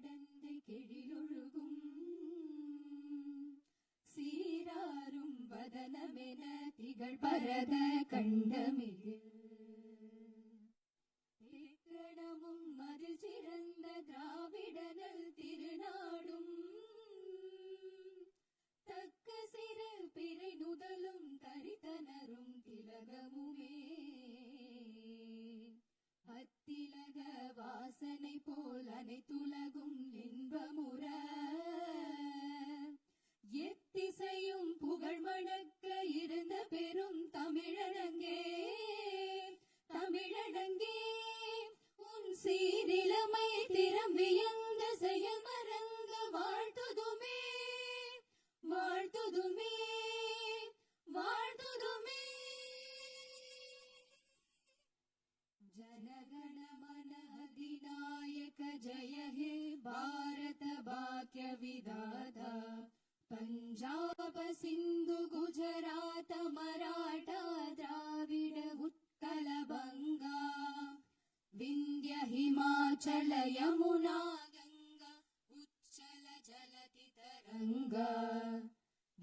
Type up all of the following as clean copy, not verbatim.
கடந்தை கெழிலொழுகும் சீராரும் வதனமென திகழ் பரத கண்டமிகு தேக்கணமும் மதில் சிறந்த திராவிடனல் திருநாடும் தக்க சிறு பிறை நுதலும் தரித்தனரும் திலகமுமே அத்திலக வாசனை போல் அனைத்துலகும் இன்பமுற எத்திசையும் புகழ் மணக்க இருந்த பெரும் தமிழடங்கே தமிழடங்கே உன் சீரிலமை திறம் வியந்த செயல் மறந்த வாழ்த்துதுமே வாழ்த்துதுமே வாழ்த்துதுமே जनगण मन अधिनायक जय हे भारत भाग्य विधाता पंजाब सिंधु गुजरात मराठा द्राविड उत्कल बंगा विंध्य हिमाचल यमुना गंगा उच्चल जलति तरंगा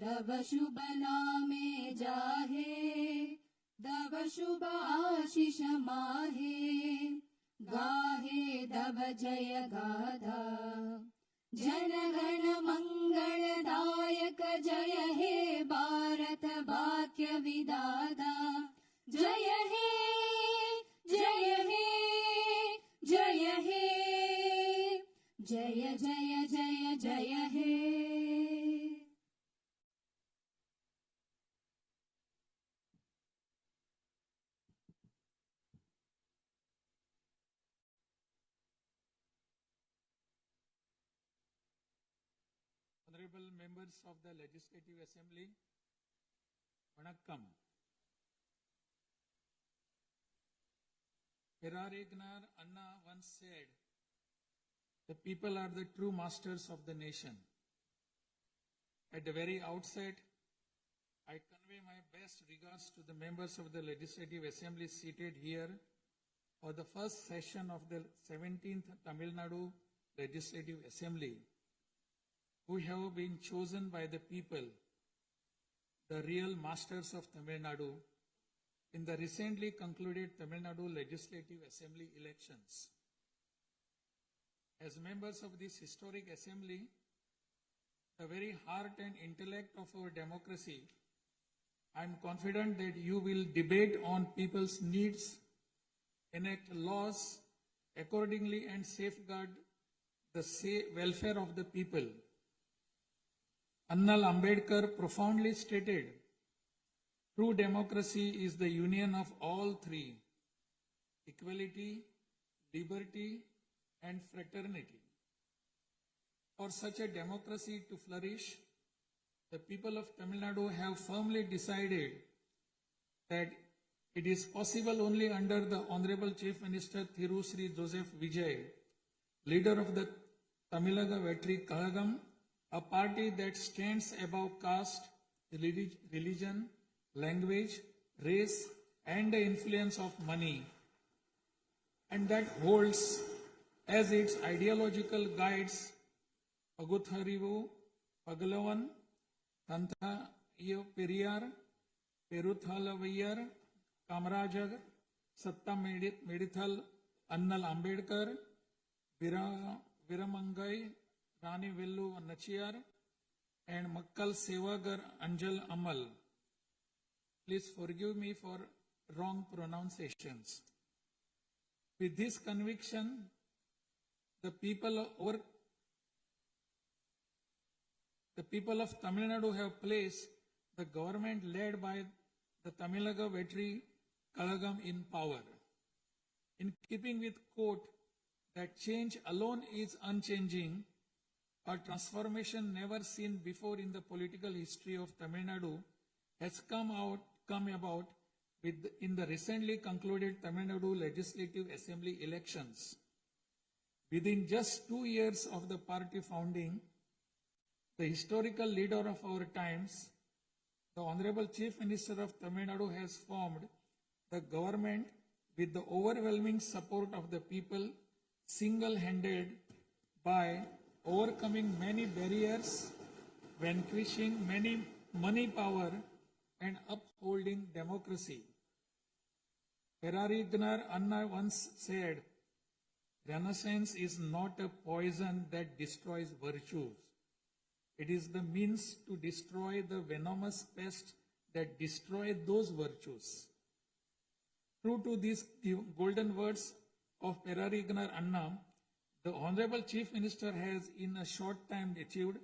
तव शुभ नामे जाहे दव शुभ आशीष माहे गाहे दव जय गाधा जनगण मंगलदायक जय हे भारत भाग्य विधाता जय हे जय हे जय हे जय जय जय जय हे Honorable members of the Legislative Assembly, Vanakkam. Perarignar Anna once said, the people are the true masters of the nation. At the very outset, I convey my best regards to the members of the Legislative Assembly seated here for the first session of the 17th Tamil Nadu Legislative Assembly, who have been chosen by the people, the real masters of Tamil Nadu, in the recently concluded Tamil Nadu Legislative Assembly elections. As members of this historic assembly, the very heart and intellect of our democracy, I am confident that you will debate on people's needs, enact laws accordingly, and safeguard the welfare of the people. Annal Ambedkar profoundly stated, true democracy is the union of all three: equality, liberty, and fraternity. For such a democracy to flourish, the people of Tamil Nadu have firmly decided that it is possible only under the Honorable Chief Minister Thiru Sri Joseph Vijay, leader of the Tamilaga Vetri Kalagam, a party that stands above caste, religion, language, race, and the influence of money, and that holds as its ideological guides Pagutharivu, Pagalavan, Tantha Periyar, Peruthalavayar, Kamarajar, Satta Medithal, Annal Ambedkar, Viramangai, Rani Vellu Nachiyar, and Makkal Sevagar Anjal Amal. Please forgive me for wrong pronunciations. With this conviction, the people of Tamil Nadu have placed the government led by the Tamilaga Vetri Kalagam in power. In keeping with quote that change alone is unchanging, a transformation never seen before in the political history of Tamil Nadu has come about in the recently concluded Tamil Nadu Legislative Assembly elections. Within just 2 years of the party founding, the historical leader of our times, the Honorable Chief Minister of Tamil Nadu, has formed the government with the overwhelming support of the people, single-handed, by overcoming many barriers, vanquishing many money power, and upholding democracy. Perarignar Anna once said, Renaissance is not a poison that destroys virtues. It is the means to destroy the venomous pest that destroy those virtues. True to these golden words of Perarignar Anna, the Honorable Chief Minister has in a short time achieved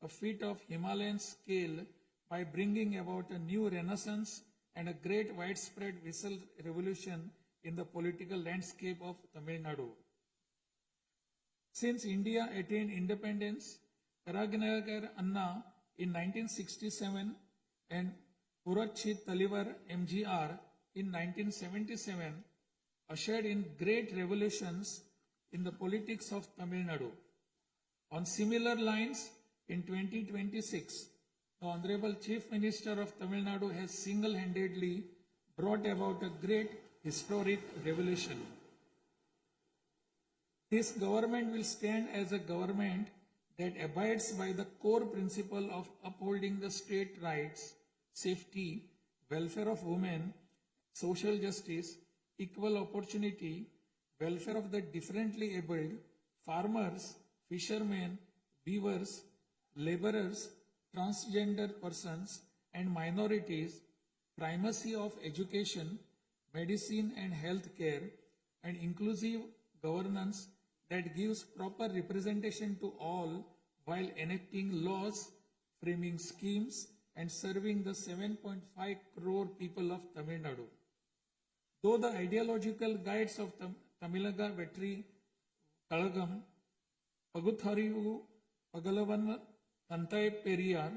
a feat of Himalayan scale by bringing about a new renaissance and a great widespread visual revolution in the political landscape of Tamil Nadu. Since India attained independence, Perarignar Anna in 1967 and Puratchi Talivar MGR in 1977 ushered in great revolutions in the politics of Tamil Nadu. On similar lines, in 2026, the Honorable Chief Minister of Tamil Nadu has single-handedly brought about a great historic revolution. This government will stand as a government that abides by the core principle of upholding the state rights, safety, welfare of women, social justice, equal opportunity, welfare of the differently abled, farmers, fishermen, weavers, laborers, transgender persons, and minorities, primacy of education, medicine and health care, and inclusive governance that gives proper representation to all while enacting laws, framing schemes, and serving the 7.5 crore people of Tamil Nadu. Though the ideological guides of Tamilaga Vetri Kalagam, Pagutharivu, Pagalavan, Tantai Periyar,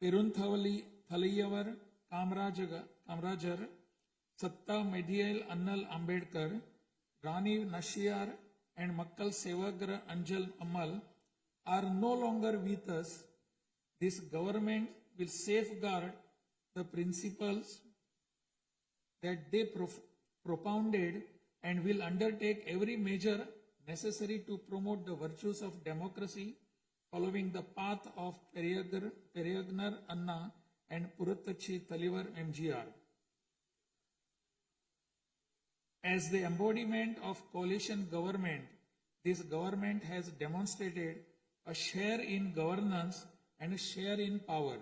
Perunthavali Thaliyavar, Kamrajar, Satta Medial Annal Ambedkar, Rani Nashiyar, and Makkal Sevagra Anjal Amal are no longer with us. This government will safeguard the principles that they propounded and will undertake every measure necessary to promote the virtues of democracy following the path of Perarignar Anna and Puratchi Talivar MGR. As the embodiment of coalition government, this government has demonstrated a share in governance and a share in power,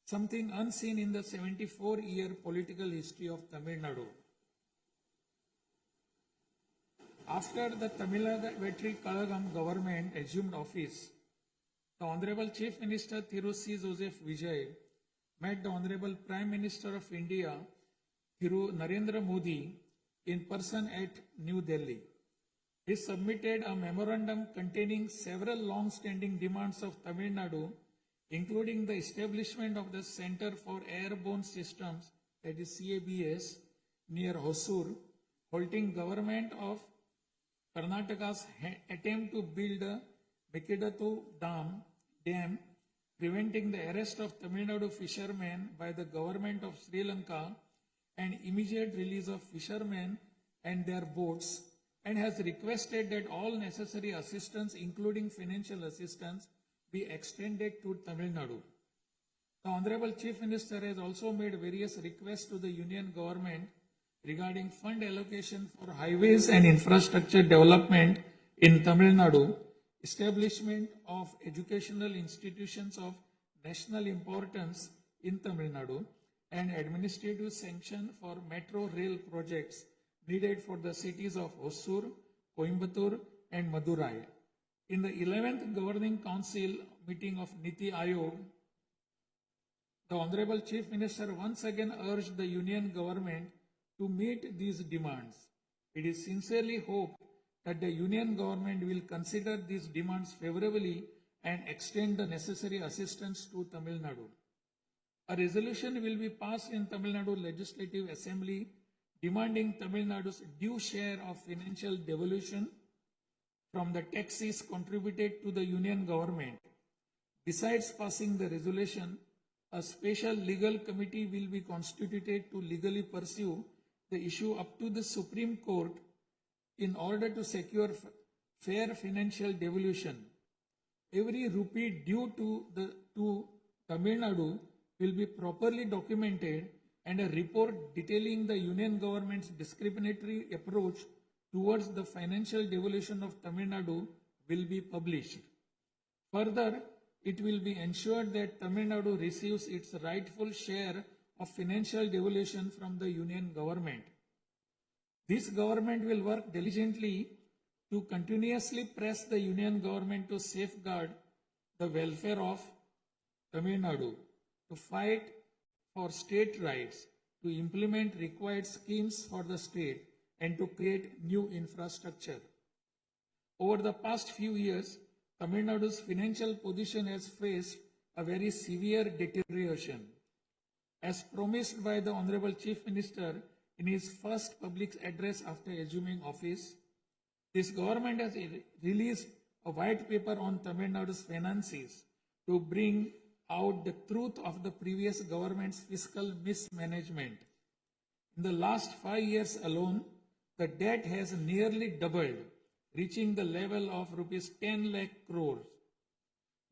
something unseen in the 74-year political history of Tamil Nadu. After the Tamilaga Vetri Kalagam government assumed office, the Honorable Chief Minister Thiru C. Joseph Vijay met the Honorable Prime Minister of India, Thiru Narendra Modi, in person at New Delhi. He submitted a memorandum containing several long-standing demands of Tamil Nadu, including the establishment of the Center for Airborne Systems, that is CABS, near Hosur, halting government of Karnataka's attempt to build a Mekidatu Dam, preventing the arrest of Tamil Nadu fishermen by the government of Sri Lanka, and immediate release of fishermen and their boats, and has requested that all necessary assistance, including financial assistance, be extended to Tamil Nadu. The Honorable Chief Minister has also made various requests to the Union government regarding fund allocation for highways and infrastructure development in Tamil Nadu, establishment of educational institutions of national importance in Tamil Nadu, and administrative sanction for metro rail projects needed for the cities of Hosur, Coimbatore, and Madurai. In the 11th Governing Council meeting of Niti Aayog, the Honorable Chief Minister once again urged the Union government to meet these demands. It is sincerely hoped that the Union government will consider these demands favorably and extend the necessary assistance to Tamil Nadu. A resolution will be passed in Tamil Nadu Legislative Assembly demanding Tamil Nadu's due share of financial devolution from the taxes contributed to the Union government. Besides passing the resolution, a special legal committee will be constituted to legally pursue the issue up to the Supreme Court in order to secure fair financial devolution. Every rupee due to Tamil Nadu will be properly documented and a report detailing the union government's discriminatory approach towards the financial devolution of Tamil Nadu will be published. Further, it will be ensured that Tamil Nadu receives its rightful share of financial devolution from the union government. This government will work diligently to continuously press the union government to safeguard the welfare of Tamil Nadu, to fight for state rights, to implement required schemes for the state, and to create new infrastructure. Over the past few years, Tamil Nadu's financial position has faced a very severe deterioration. As promised by the Honorable Chief Minister in his first public address after assuming office, this government has released a white paper on Tamil Nadu's finances to bring out the truth of the previous government's fiscal mismanagement. In the last 5 years alone, the debt has nearly doubled, reaching the level of rupees 10 lakh crores.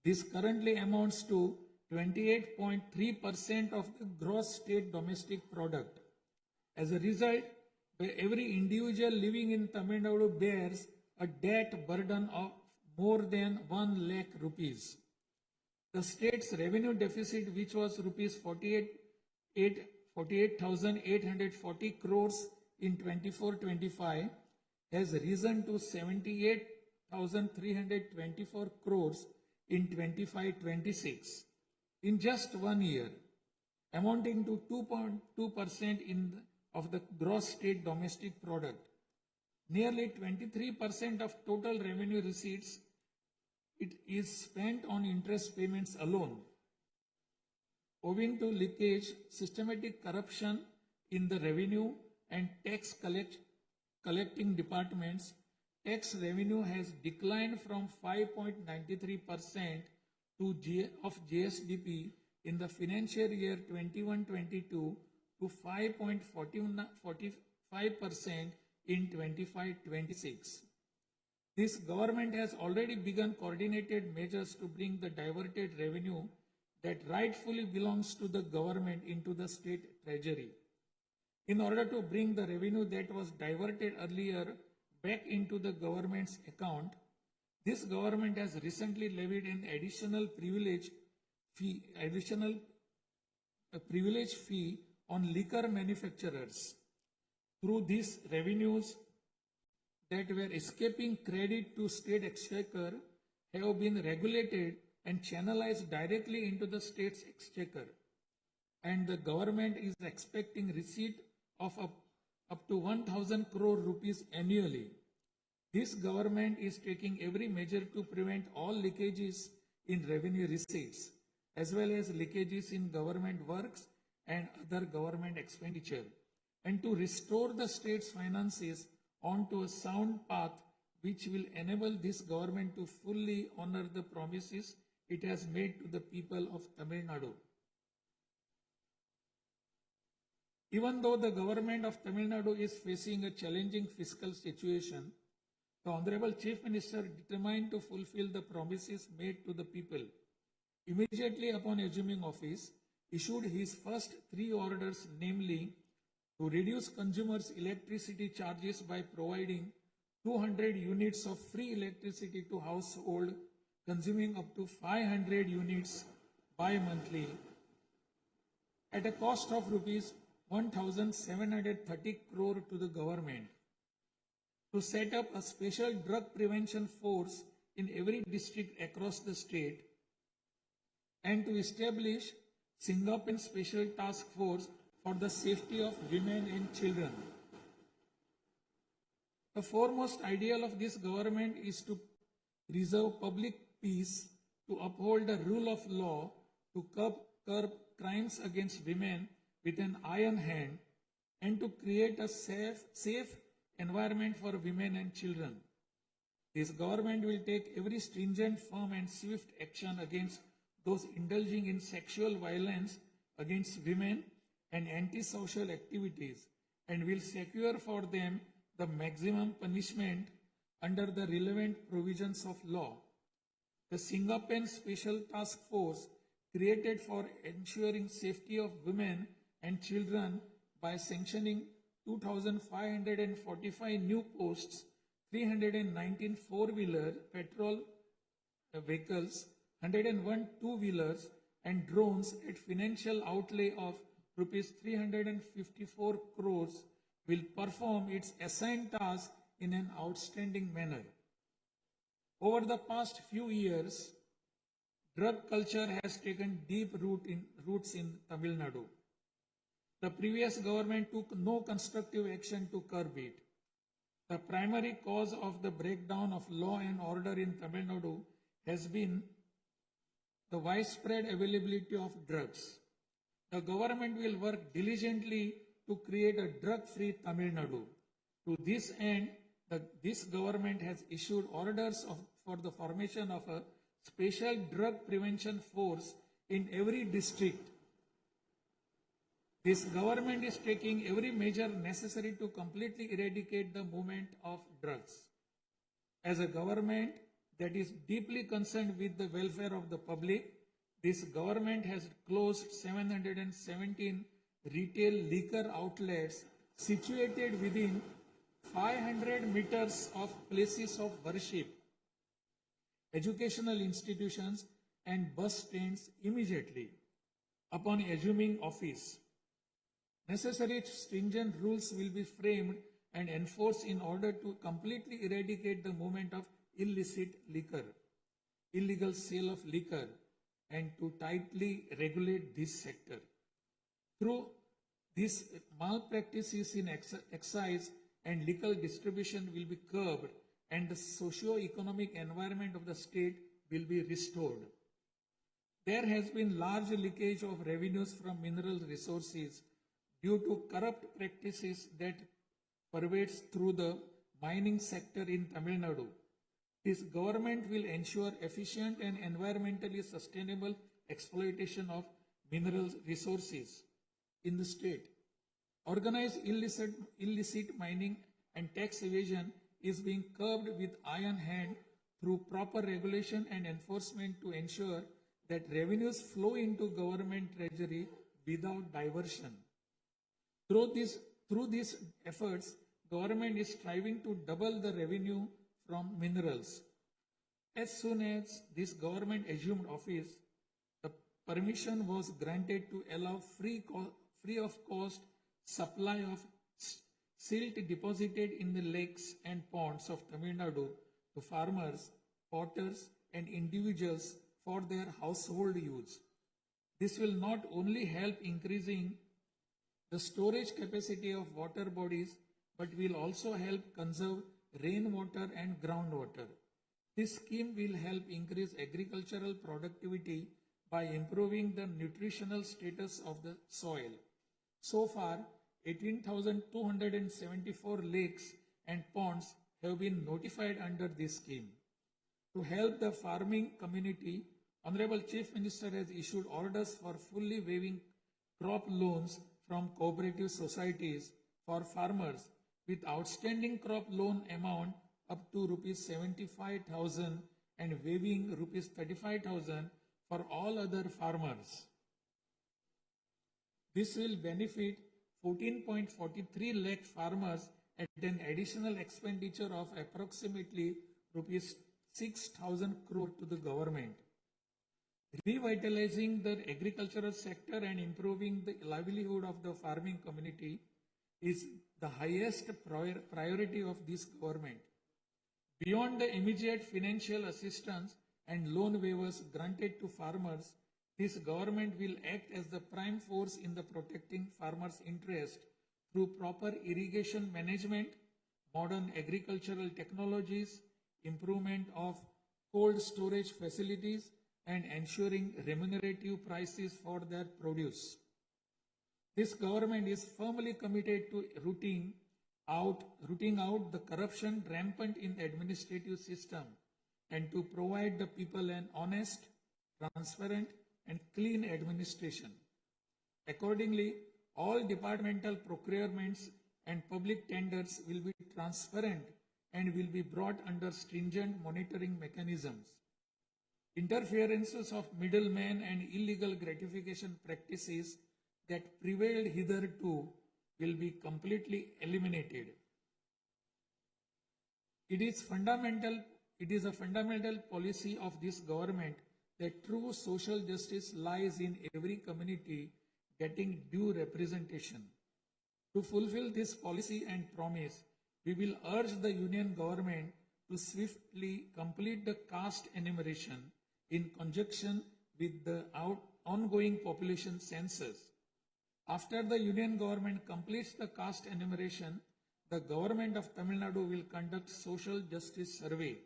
This currently amounts to 28.3% of the gross state domestic product. As a result, every individual living in Tamil Nadu bears a debt burden of more than 1 lakh rupees. The state's revenue deficit, which was rupees 48,840 crores in 24-25, has risen to 78,324 crores in 25-26 in just 1 year, amounting to 2.2% of the gross state domestic product. Nearly 23% of total revenue receipts it is spent on interest payments alone. Owing to leakage, systematic corruption in the revenue and tax collecting departments, tax revenue has declined from 5.93% of GSDP in the financial year 21-22 to 5.45% in 25-26. This government has already begun coordinated measures to bring the diverted revenue that rightfully belongs to the government into the state treasury. In order to bring the revenue that was diverted earlier back into the government's account, this government has recently levied an additional privilege fee on liquor manufacturers. Through these revenues that were escaping credit to state exchequer have been regulated and channelized directly into the state's exchequer. And the government is expecting receipt of up to 1,000 crore rupees annually. This government is taking every measure to prevent all leakages in revenue receipts, as well as leakages in government works and other government expenditure, and to restore the state's finances onto a sound path which will enable this government to fully honor the promises it has made to the people of Tamil Nadu. Even though the government of Tamil Nadu is facing a challenging fiscal situation, the Honorable Chief Minister, determined to fulfill the promises made to the people, immediately upon assuming office, issued his first 3 orders, namely, to reduce consumers' electricity charges by providing 200 units of free electricity to household consuming up to 500 units bi-monthly at a cost of rupees 1,730 crore to the government, to set up a special drug prevention force in every district across the state, and to establish Singapore Special Task Force for the safety of women and children. The foremost ideal of this government is to preserve public peace, to uphold the rule of law, to curb crimes against women with an iron hand, and to create a safe environment for women and children. This government will take every stringent, firm and swift action against those indulging in sexual violence against women and antisocial activities, and will secure for them the maximum punishment under the relevant provisions of law. The Singapen Special Task Force created for ensuring safety of women and children by sanctioning 2,545 new posts, 319 four-wheeler petrol vehicles, 101 two-wheelers and drones at financial outlay of rupees 354 crores will perform its assigned task in an outstanding manner. Over the past few years, drug culture has taken deep roots in Tamil Nadu. The previous government took no constructive action to curb it. The primary cause of the breakdown of law and order in Tamil Nadu has been the widespread availability of drugs. The government will work diligently to create a drug-free Tamil Nadu. To this end, this government has issued orders for the formation of a special drug prevention force in every district. This government is taking every measure necessary to completely eradicate the movement of drugs. As a government that is deeply concerned with the welfare of the public, this government has closed 717 retail liquor outlets situated within 500 meters of places of worship, educational institutions and bus stands immediately upon assuming office. Necessary stringent rules will be framed and enforced in order to completely eradicate the movement of illicit liquor, illegal sale of liquor, and to tightly regulate this sector. Through these malpractices in excise and liquor distribution will be curbed and the socio-economic environment of the state will be restored. There has been large leakage of revenues from mineral resources due to corrupt practices that pervades through the mining sector in Tamil Nadu. This government will ensure efficient and environmentally sustainable exploitation of mineral resources in the state. Organized illicit mining and tax evasion is being curbed with iron hand through proper regulation and enforcement to ensure that revenues flow into government treasury without diversion. Through these efforts, government is striving to double the revenue from minerals. As soon as this government assumed office, the permission was granted to allow free of cost supply of silt deposited in the lakes and ponds of Tamil Nadu to farmers, potters and individuals for their household use. This will not only help increasing the storage capacity of water bodies, but will also help conserve rainwater and groundwater. This scheme will help increase agricultural productivity by improving the nutritional status of the soil. So far, 18,274 lakes and ponds have been notified under this scheme. To help the farming community, Honorable Chief Minister has issued orders for fully waiving crop loans from cooperative societies for farmers with outstanding crop loan amount up to rupees 75,000 and waiving rupees 35,000 for all other farmers. This will benefit 14.43 lakh farmers at an additional expenditure of approximately rupees 6,000 crore to the government. Revitalizing the agricultural sector and improving the livelihood of the farming community is the highest priority of this government. Beyond the immediate financial assistance and loan waivers granted to farmers, this government will act as the prime force in the protecting farmers' interest through proper irrigation management, modern agricultural technologies, improvement of cold storage facilities, and ensuring remunerative prices for their produce. This government is firmly committed to rooting out the corruption rampant in the administrative system and to provide the people an honest, transparent, and clean administration. Accordingly, all departmental procurements and public tenders will be transparent and will be brought under stringent monitoring mechanisms. Interferences of middlemen and illegal gratification practices that prevailed hitherto will be completely eliminated. It is a fundamental policy of this government that true social justice lies in every community getting due representation. To fulfill this policy and promise, we will urge the Union government to swiftly complete the caste enumeration in conjunction with the ongoing population census. After the Union government completes the caste enumeration, the government of Tamil Nadu will conduct social justice survey.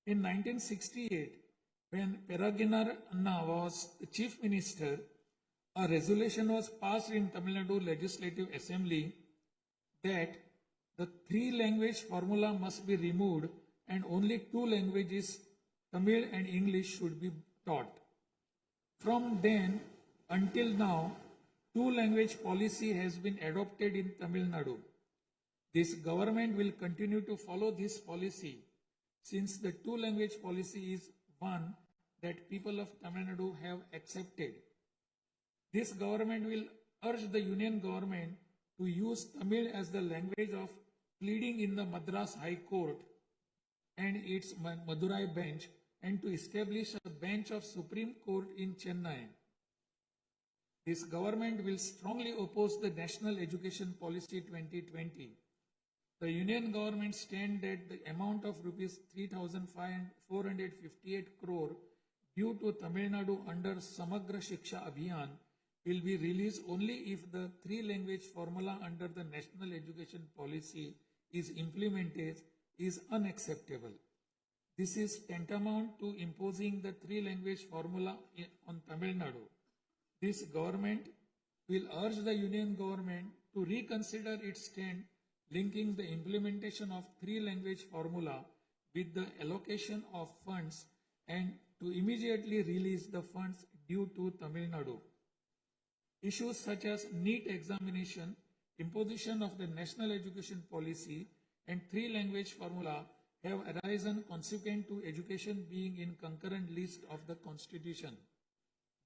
In 1968, when Peregriner Anna was the chief minister, a resolution was passed in Tamil Nadu Legislative Assembly that the three-language formula must be removed and only two languages, Tamil and English, should be taught. From then until now, two-language policy has been adopted in Tamil Nadu. This government will continue to follow this policy since the two-language policy is one that people of Tamil Nadu have accepted. This government will urge the Union government to use Tamil as the language of pleading in the Madras High Court and its Madurai bench, and to establish a bench of Supreme Court in Chennai. This government will strongly oppose the National Education Policy 2020. The Union government stand that the amount of rupees 3,458 crore due to Tamil Nadu under Samagra Shiksha Abhiyan will be released only if the three-language formula under the National Education Policy is implemented is unacceptable. This is tantamount to imposing the three-language formula on Tamil Nadu. This government will urge the Union government to reconsider its stand linking the implementation of three-language formula with the allocation of funds and to immediately release the funds due to Tamil Nadu. Issues such as NEET examination, imposition of the National Education Policy, and three-language formula have arisen consequent to education being in concurrent list of the Constitution.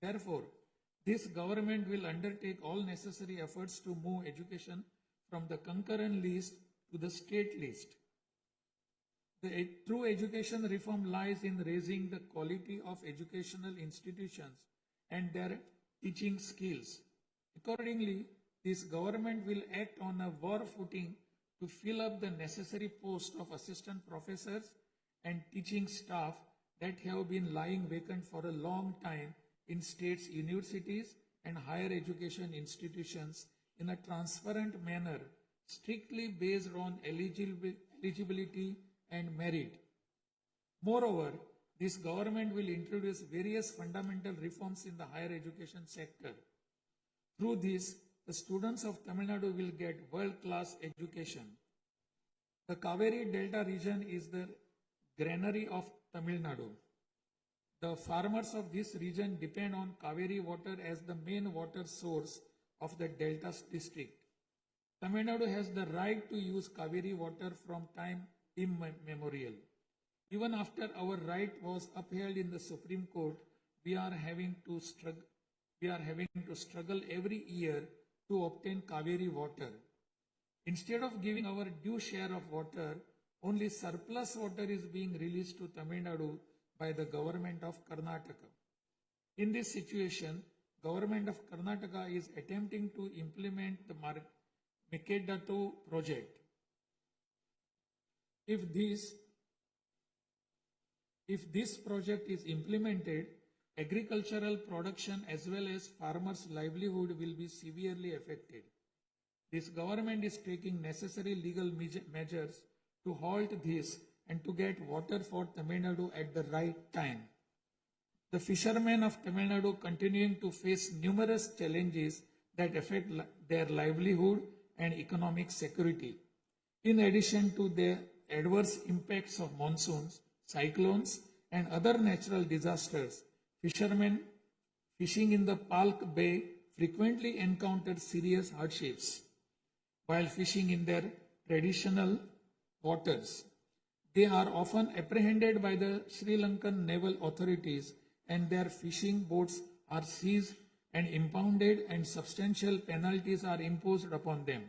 Therefore, this government will undertake all necessary efforts to move education from the concurrent list to the state list. The true education reform lies in raising the quality of educational institutions and their teaching skills. Accordingly, this government will act on a war footing to fill up the necessary posts of assistant professors and teaching staff that have been lying vacant for a long time in states' universities and higher education institutions in a transparent manner, strictly based on eligibility and merit. Moreover, this government will introduce various fundamental reforms in the higher education sector. Through this, the students of Tamil Nadu will get world-class education. The Kaveri Delta region is the granary of Tamil Nadu. The farmers of this region depend on Kaveri water as the main water source of the Delta district. Tamil Nadu has the right to use Kaveri water from time immemorial. Even after our right was upheld in the Supreme Court, we are having to struggle every year to obtain Kaveri water. Instead of giving our due share of water, only surplus water is being released to Tamil Nadu by the government of Karnataka. In this situation, government of Karnataka is attempting to implement the Mekedatu project. If this project is implemented, agricultural production as well as farmers' livelihood will be severely affected. This government is taking necessary legal measures to halt this and to get water for Tamil Nadu at the right time. The fishermen of Tamil Nadu continuing to face numerous challenges that affect their livelihood and economic security. In addition to the adverse impacts of monsoons, cyclones, and other natural disasters, fishermen fishing in the Palk Bay frequently encounter serious hardships while fishing in their traditional waters. They are often apprehended by the Sri Lankan naval authorities and their fishing boats are seized and impounded and substantial penalties are imposed upon them.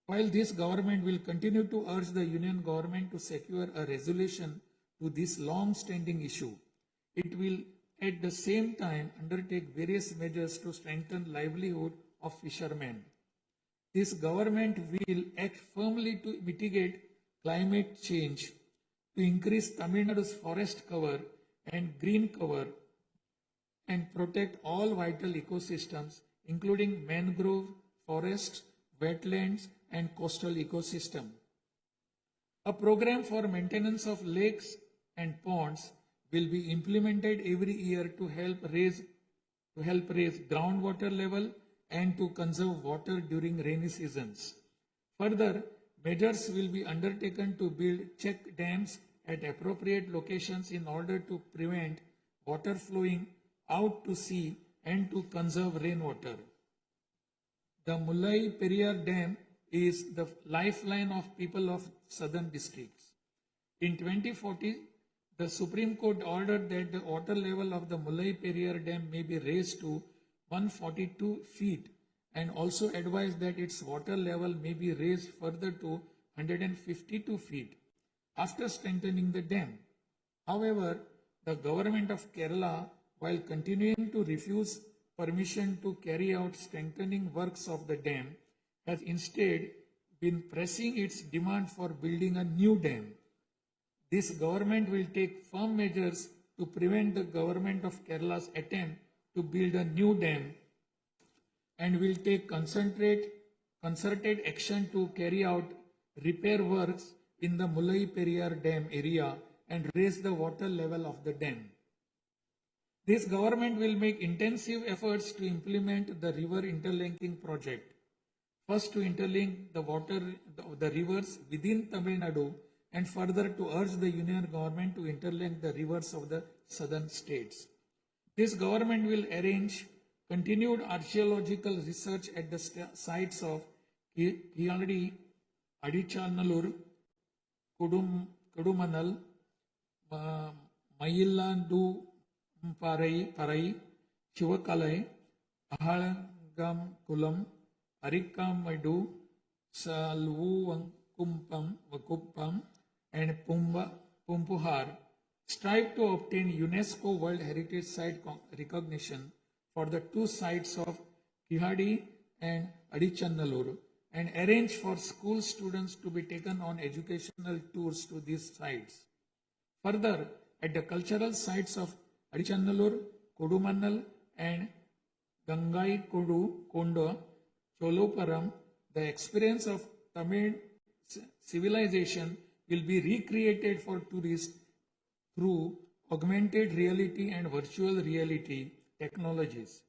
While this government will continue to urge the union government to secure a resolution to this long-standing issue, it will at the same time undertake various measures to strengthen livelihood of fishermen. This government will act firmly to mitigate climate change, to increase Tamil Nadu's forest cover and green cover, and protect all vital ecosystems, including mangrove, forests, wetlands, and coastal ecosystem. A program for maintenance of lakes and ponds will be implemented every year to help raise groundwater level and to conserve water during rainy seasons. Further, measures will be undertaken to build check dams at appropriate locations in order to prevent water flowing out to sea and to conserve rainwater. The Mullai Periyar Dam is the lifeline of people of southern districts. In 2040, the Supreme Court ordered that the water level of the Mullai Periyar Dam may be raised to 142 feet and also advised that its water level may be raised further to 152 feet after strengthening the dam. However, the government of Kerala, while continuing to refuse permission to carry out strengthening works of the dam, has instead been pressing its demand for building a new dam. This government will take firm measures to prevent the government of Kerala's attempt to build a new dam and will take concerted action to carry out repair works in the Mullai Periyar Dam area and raise the water level of the dam. This government will make intensive efforts to implement the river interlinking project. First, to interlink the rivers within Tamil Nadu, and further to urge the union government to interlink the rivers of the southern states. This government will arrange continued archaeological research at the sites of Kiyadi, Adichanallur, Kudumanal, Mayillandu Parai, Chivakalai, Ahalagam Kulam, Arikkamadu, Vakuppam, and Pumpuhar strive to obtain UNESCO World Heritage Site recognition for the two sites of Kihadi and Adichanallur and arrange for school students to be taken on educational tours to these sites. Further, at the cultural sites of Adichanallur, Kodumannal, and Gangai Kondo, Choluparam, the experience of Tamil civilization will be recreated for tourists through augmented reality and virtual reality technologies.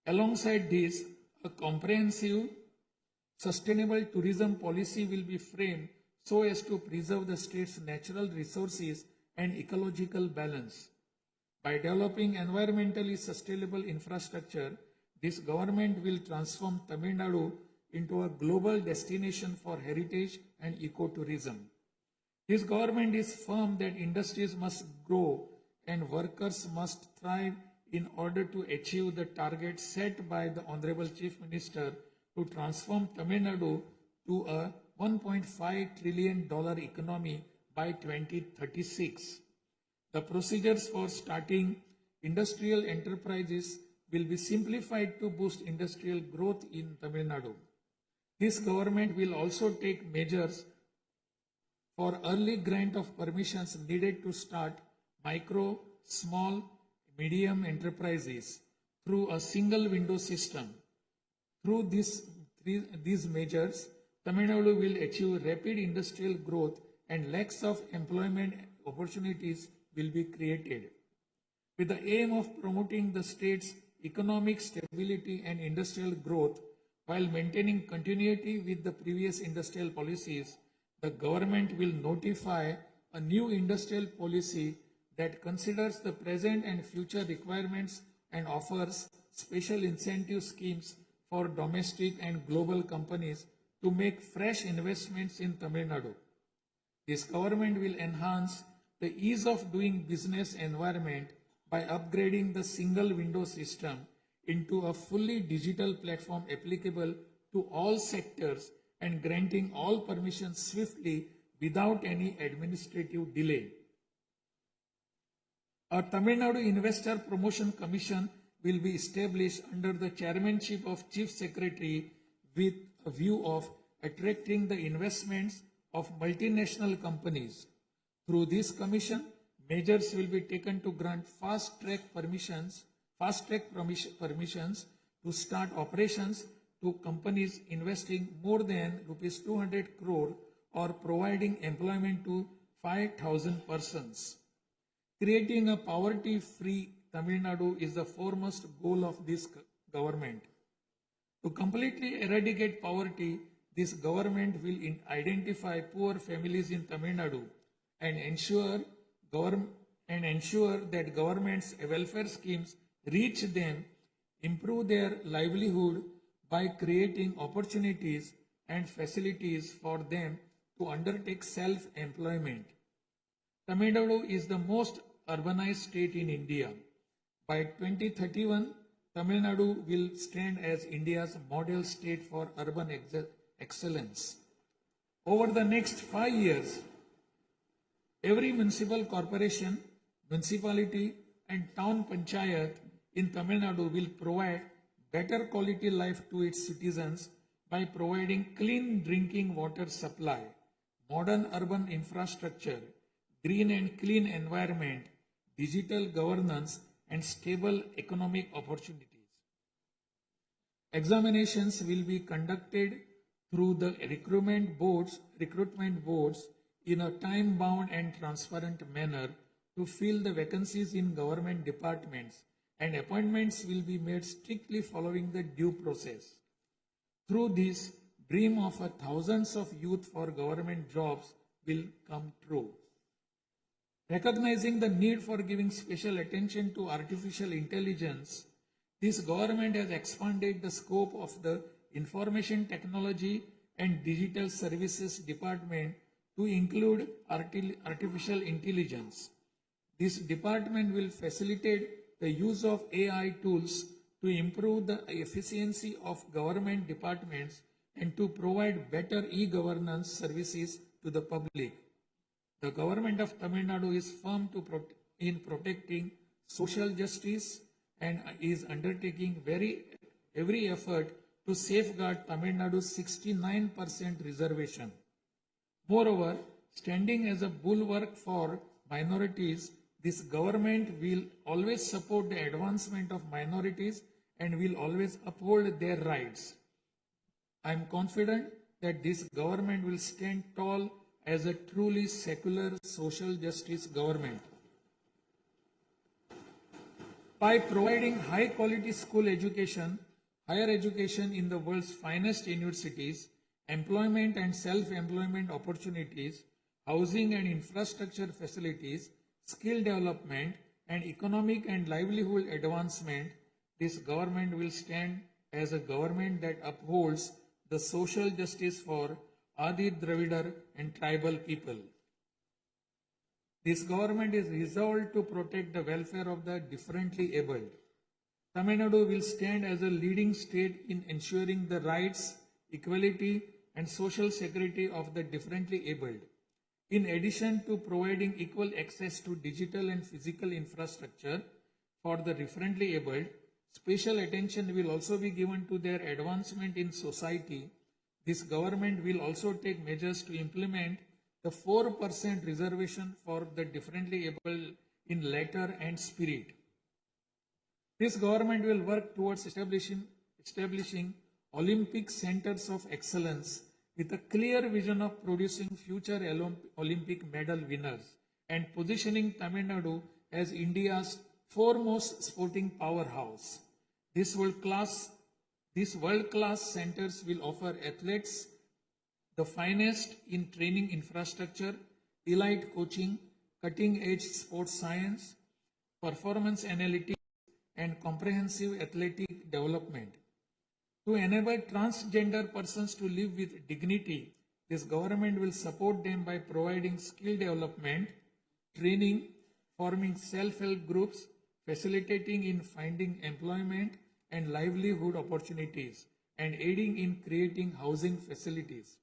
Alongside this, a comprehensive, sustainable tourism policy will be framed so as to preserve the state's natural resources and ecological balance. By developing environmentally sustainable infrastructure, this government will transform Tamil Nadu into a global destination for heritage and ecotourism. This government is firm that industries must grow and workers must thrive in order to achieve the target set by the Honorable Chief Minister to transform Tamil Nadu to a $1.5 trillion economy by 2036. The procedures for starting industrial enterprises will be simplified to boost industrial growth in Tamil Nadu. This government will also take measures for early grant of permissions needed to start micro, small, medium enterprises through a single window system. Through these measures, Tamil Nadu will achieve rapid industrial growth and lakhs of employment opportunities will be created. With the aim of promoting the state's economic stability and industrial growth while maintaining continuity with the previous industrial policies, the government will notify a new industrial policy that considers the present and future requirements and offers special incentive schemes for domestic and global companies to make fresh investments in Tamil Nadu. This government will enhance the ease of doing business environment by upgrading the single window system into a fully digital platform applicable to all sectors and granting all permissions swiftly without any administrative delay. A Tamil Nadu Investor Promotion Commission will be established under the chairmanship of Chief Secretary with a view of attracting the investments of multinational companies. Through this commission, measures will be taken to grant fast-track permissions to start operations to companies investing more than rupees 200 crore or providing employment to 5,000 persons. Creating a poverty-free Tamil Nadu is the foremost goal of this government. To completely eradicate poverty, this government will identify poor families in Tamil Nadu and ensure that government's welfare schemes reach them, improve their livelihood by creating opportunities and facilities for them to undertake self-employment. Tamil Nadu is the most urbanized state in India. By 2031, Tamil Nadu will stand as India's model state for urban excellence. Over the next 5 years, every municipal corporation, municipality, and town panchayat in Tamil Nadu will provide better quality life to its citizens by providing clean drinking water supply, modern urban infrastructure, green and clean environment, digital governance, and stable economic opportunities. Examinations will be conducted through the recruitment boards in a time-bound and transparent manner to fill the vacancies in government departments, and appointments will be made strictly following the due process. Through this, dream of thousands of youth for government jobs will come true. Recognizing the need for giving special attention to artificial intelligence, this government has expanded the scope of the Information Technology and Digital Services Department to include artificial intelligence. This department will facilitate the use of AI tools to improve the efficiency of government departments and to provide better e-governance services to the public. The government of Tamil Nadu is firm in protecting social justice and is undertaking every effort to safeguard Tamil Nadu's 69% reservation. Moreover, standing as a bulwark for minorities, this government will always support the advancement of minorities and will always uphold their rights. I am confident that this government will stand tall as a truly secular social justice government. By providing high quality school education, higher education in the world's finest universities, employment and self-employment opportunities, housing and infrastructure facilities, skill development, and economic and livelihood advancement, this government will stand as a government that upholds the social justice for Adi Dravidar and tribal people. This government is resolved to protect the welfare of the differently abled. Tamil Nadu will stand as a leading state in ensuring the rights, equality, and social security of the differently abled. In addition to providing equal access to digital and physical infrastructure for the differently abled, special attention will also be given to their advancement in society. This government will also take measures to implement the 4% reservation for the differently able in letter and spirit. This government will work towards establishing Olympic centers of excellence with a clear vision of producing future Olympic medal winners and positioning Tamil Nadu as India's foremost sporting powerhouse. These world-class centers will offer athletes the finest in training infrastructure, elite coaching, cutting-edge sports science, performance analytics, and comprehensive athletic development. To enable transgender persons to live with dignity, this government will support them by providing skill development, training, forming self-help groups, facilitating in finding employment and livelihood opportunities, and aiding in creating housing facilities.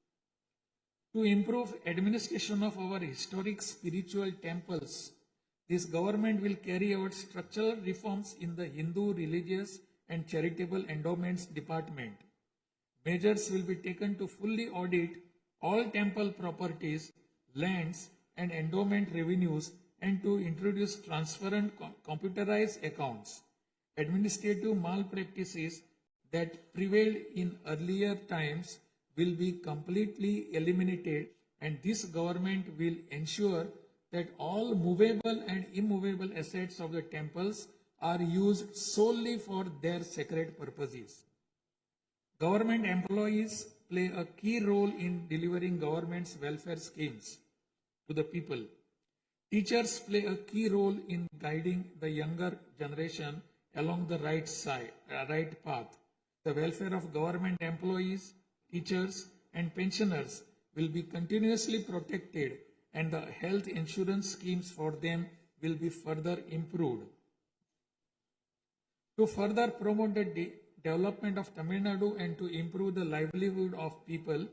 To improve administration of our historic spiritual temples, this government will carry out structural reforms in the Hindu religious and charitable endowments department. Measures will be taken to fully audit all temple properties, lands, and endowment revenues and to introduce transparent computerized accounts. Administrative malpractices that prevailed in earlier times will be completely eliminated, and this government will ensure that all movable and immovable assets of the temples are used solely for their sacred purposes. Government employees play a key role in delivering government's welfare schemes to the people. Teachers play a key role in guiding the younger generation along the right path. The welfare of government employees, teachers, and pensioners will be continuously protected, and the health insurance schemes for them will be further improved. To further promote the development of Tamil Nadu and to improve the livelihood of people,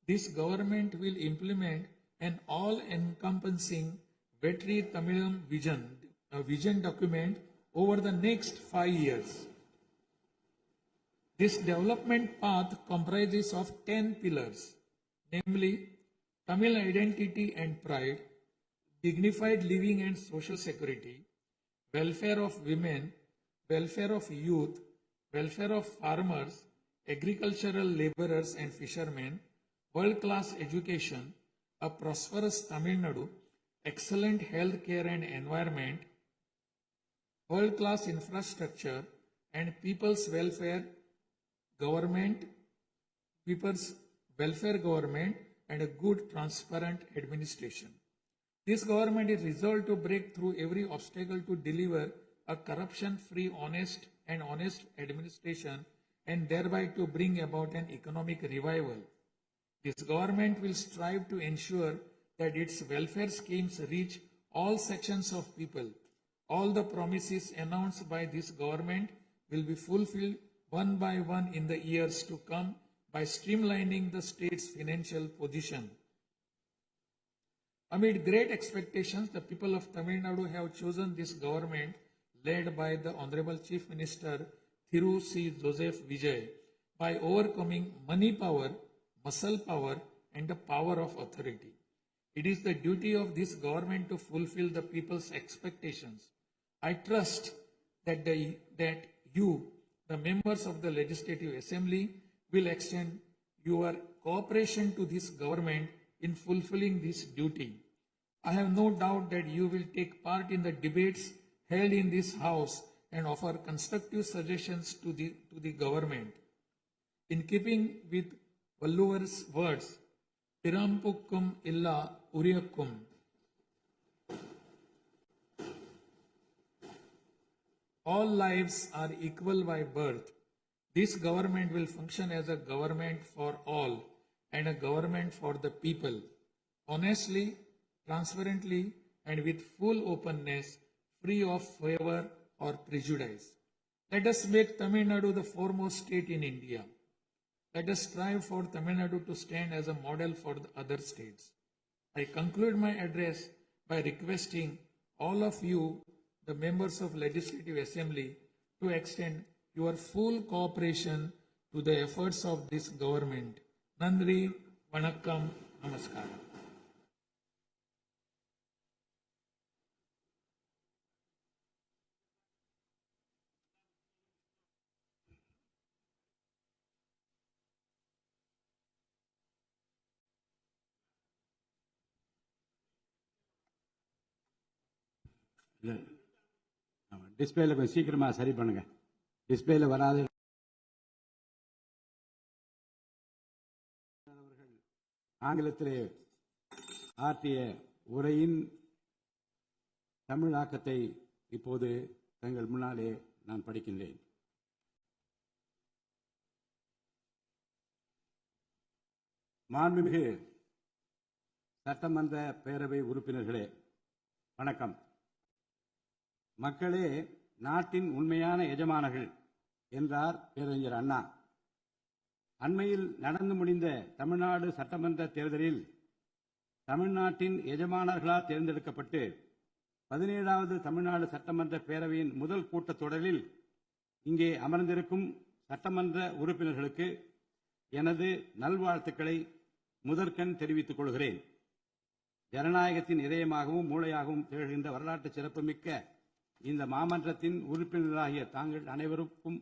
this government will implement an all-encompassing Vetri Tamilam vision document over the next 5 years. This development path comprises of 10 pillars, namely Tamil identity and pride, dignified living and social security, welfare of women, welfare of youth, welfare of farmers, agricultural laborers and fishermen, world-class education, a prosperous Tamil Nadu, excellent health care and environment, world-class infrastructure, and people's welfare government, and a good, transparent administration. This government is resolved to break through every obstacle to deliver a corruption-free, honest administration and thereby to bring about an economic revival. This government will strive to ensure that its welfare schemes reach all sections of people. All the promises announced by this government will be fulfilled one by one in the years to come by streamlining the state's financial position. Amid great expectations, the people of Tamil Nadu have chosen this government led by the Honorable Chief Minister Thiru C. Joseph Vijay by overcoming money power, muscle power, and the power of authority. It is the duty of this government to fulfill the people's expectations. I trust that you, the members of the Legislative Assembly, will extend your cooperation to this government in fulfilling this duty. I have no doubt that you will take part in the debates held in this House and offer constructive suggestions to the government. In keeping with Valluvar's words, Pirampukkum illa Uriyakkum. All lives are equal by birth. This government will function as a government for all and a government for the people. Honestly, transparently, and with full openness, free of favor or prejudice. Let us make Tamil Nadu the foremost state in India. Let us strive for Tamil Nadu to stand as a model for the other states. I conclude my address by requesting all of you, the members of Legislative Assembly, to extend your full cooperation to the efforts of this government. Nandri, Vanakkam, Namaskaram. டிஸ்பிளேல கொஞ்சம் சீக்கிரமா சரி பண்ணுங்க. டிஸ்பிளேல வராது. ஆங்கிலத்திலே ஆற்றிய உரையின் தமிழாக்கத்தை இப்போது தங்கள் முன்னாலே நான் படிக்கின்றேன். மாண்புமிகு சட்டமன்ற பேரவை உறுப்பினர்களே, வணக்கம். மக்களே நாட்டின் உண்மையான எஜமானர்கள் என்றார் பேரறிஞர் அண்ணா. அண்மையில் நடந்து முடிந்த தமிழ்நாடு சட்டமன்ற தேர்தலில் தமிழ்நாட்டின் எஜமானர்களால் தேர்ந்தெடுக்கப்பட்டு 17வது தமிழ்நாடு சட்டமன்ற பேரவையின் முதல் கூட்டத்தொடரில் இங்கே அமர்ந்திருக்கும் சட்டமன்ற உறுப்பினர்களுக்கு எனது நல்வாழ்த்துக்களை முதற்கண் தெரிவித்துக் கொள்கிறேன். ஜனநாயகத்தின் இதயமாகவும் மூளையாகவும் திகழ்கின்ற வரலாற்று சிறப்புமிக்க இந்த மாமன்றத்தின் உறுப்பினர்களாகிய தாங்கள் அனைவருக்கும்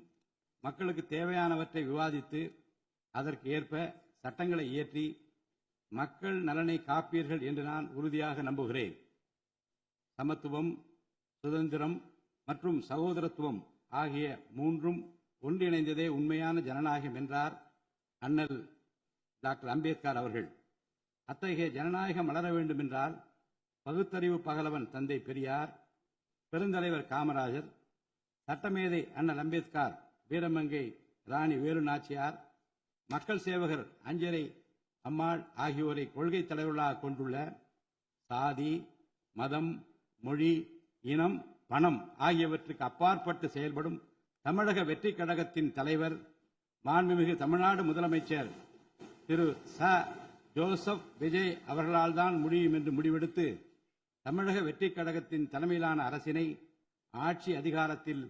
மக்களுக்கு தேவையானவற்றை விவாதித்து அதற்கு ஏற்ப சட்டங்களை இயற்றி மக்கள் நலனை காப்பீர்கள் என்று நான் உறுதியாக நம்புகிறேன். சமத்துவம், சுதந்திரம் மற்றும் சகோதரத்துவம் ஆகிய மூன்றும் ஒன்றிணைந்ததே உண்மையான ஜனநாயகம் என்றார் அண்ணல் டாக்டர் அம்பேத்கர் அவர்கள். அத்தகைய ஜனநாயகம் வளர வேண்டும் என்றால் பகுத்தறிவு பகலவன் தந்தை பெரியார், பெருந்தலைவர் காமராஜர், சட்டமேதை அண்ணல் அம்பேத்கர், வீரமங்கை ராணி வேலு நாச்சியார், மக்கள் சேவகர் அஞ்சரை அம்மாள் ஆகியோரை கொள்கை தலைவர்களாக கொண்டுள்ள சாதி, மதம், மொழி, இனம், பணம் ஆகியவற்றுக்கு அப்பாற்பட்டு செயல்படும் தமிழக வெற்றி கழகத்தின் தலைவர் மாண்புமிகு தமிழ்நாடு முதலமைச்சர் திரு ச. ஜோசப் விஜய் அவர்களால் தான் முடியும் என்று முடிவெடுத்து தமிழக வெற்றி கழகத்தின் தலைமையிலான அரசினை ஆட்சி அதிகாரத்தில்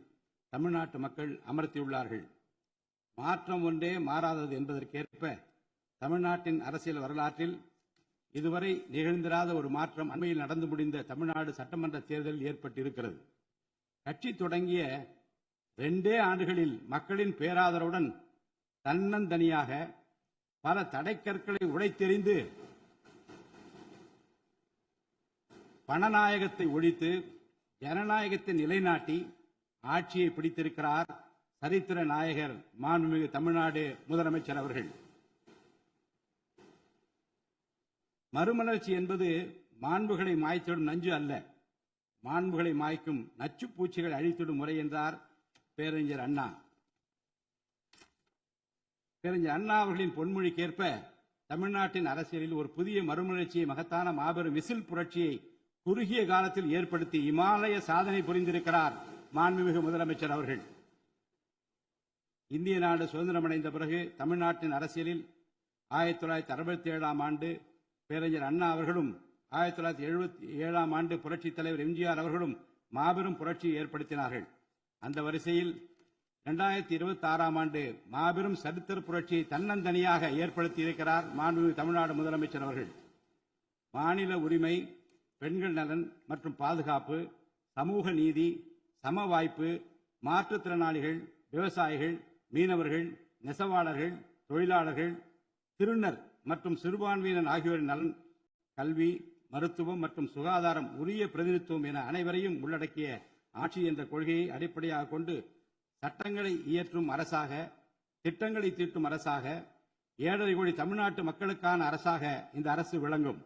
தமிழ்நாட்டு மக்கள் அமர்த்தியுள்ளார்கள். மாற்றம் ஒன்றே மாறாதது என்பதற்கேற்ப தமிழ்நாட்டின் அரசியல் வரலாற்றில் இதுவரை நிகழ்ந்திராத ஒரு மாற்றம் அண்மையில் நடந்து முடிந்த தமிழ்நாடு சட்டமன்ற தேர்தலில் ஏற்பட்டிருக்கிறது. கட்சி தொடங்கிய 2 ஆண்டுகளில் மக்களின் பேராதரவுடன் தன்னந்தனியாக பல தடைக்கற்களை உடைத்தெறிந்து பணநாயகத்தை ஒழித்து ஜனநாயகத்தை நிலைநாட்டி ஆட்சியை பிடித்திருக்கிறார் சரித்திர நாயகர் மாண்புமிகு தமிழ்நாடு முதலமைச்சர் அவர்கள். மறுமலர்ச்சி என்பது மாண்புகளை மாய்த்திடும் நஞ்சு அல்ல, மாண்புகளை மாய்க்கும் நச்சு பூச்சிகள் அழித்திடும் முறை என்றார் பேரறிஞர் அண்ணா. பேரறிஞர் அண்ணா அவர்களின் பொன்மொழிக்கேற்ப தமிழ்நாட்டின் அரசியலில் ஒரு புதிய மறுமலர்ச்சியை, மகத்தான மாபெரும் விசில் புரட்சியை குறுகிய காலத்தில் ஏற்படுத்தி இமாலய சாதனை புரிந்திருக்கிறார் மாண்புமிகு முதலமைச்சர் அவர்கள். இந்திய நாடு சுதந்திரமடைந்த பிறகு தமிழ்நாட்டின் அரசியலில் 1967ஆம் ஆண்டு பேரறிஞர் அண்ணா அவர்களும் 1977ஆம் ஆண்டு புரட்சித் தலைவர் எம்ஜிஆர் அவர்களும் மாபெரும் புரட்சியை ஏற்படுத்தினார்கள். அந்த வரிசையில் 2026ஆம் ஆண்டு மாபெரும் சரித்திர புரட்சியை தன்னந்தனியாக ஏற்படுத்தி இருக்கிறார் மாண்புமிகு தமிழ்நாடு முதலமைச்சர் அவர்கள். மாநில உரிமை, பெண்கள் நலன் மற்றும் பாதுகாப்பு, சமூக நீதி, சம வாய்ப்பு, மாற்றுத்திறனாளிகள், விவசாயிகள், மீனவர்கள், நெசவாளர்கள், தொழிலாளர்கள், திருநர் மற்றும் சிறுபான்மையினர் ஆகியோரின் நலன், கல்வி, மருத்துவம் மற்றும் சுகாதாரம், உரிய பிரதிநிதித்துவம் என அனைவரையும் உள்ளடக்கிய ஆட்சி என்ற கொள்கையை அடிப்படையாக கொண்டு சட்டங்களை இயற்றும் அரசாக, திட்டங்களை தீட்டும் அரசாக, 7.5 கோடி தமிழ்நாட்டு மக்களுக்கான அரசாக இந்த அரசு விளங்கும்.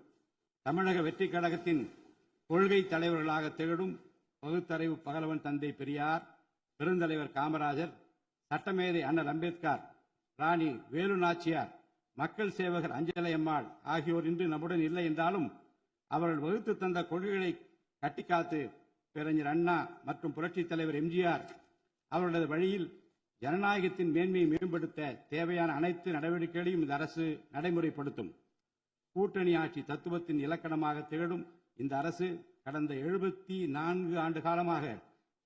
தமிழக வெற்றி கழகத்தின் கொள்கை தலைவர்களாக திகழும் பகுத்தறிவு பகலவன் தந்தை பெரியார், பெருந்தலைவர் காமராஜர், சட்டமேதை அண்ணல் அம்பேத்கர், ராணி வேலு நாச்சியார், மக்கள் சேவகர் அஞ்சலை அம்மாள் ஆகியோர் இன்று நம்முடன் இல்லை என்றாலும் அவர்கள் வகுத்து தந்த கொள்கைகளை கட்டிக்காத்து பேரறிஞர் அண்ணா மற்றும் புரட்சித் தலைவர் எம்ஜிஆர் அவர்களது வழியில் ஜனநாயகத்தின் மேன்மையை மேம்படுத்த தேவையான அனைத்து நடவடிக்கைகளையும் இந்த அரசு நடைமுறைப்படுத்தும். கூட்டணி ஆட்சி தத்துவத்தின் இலக்கணமாக திகழும் இந்த அரசு கடந்த 74 ஆண்டு காலமாக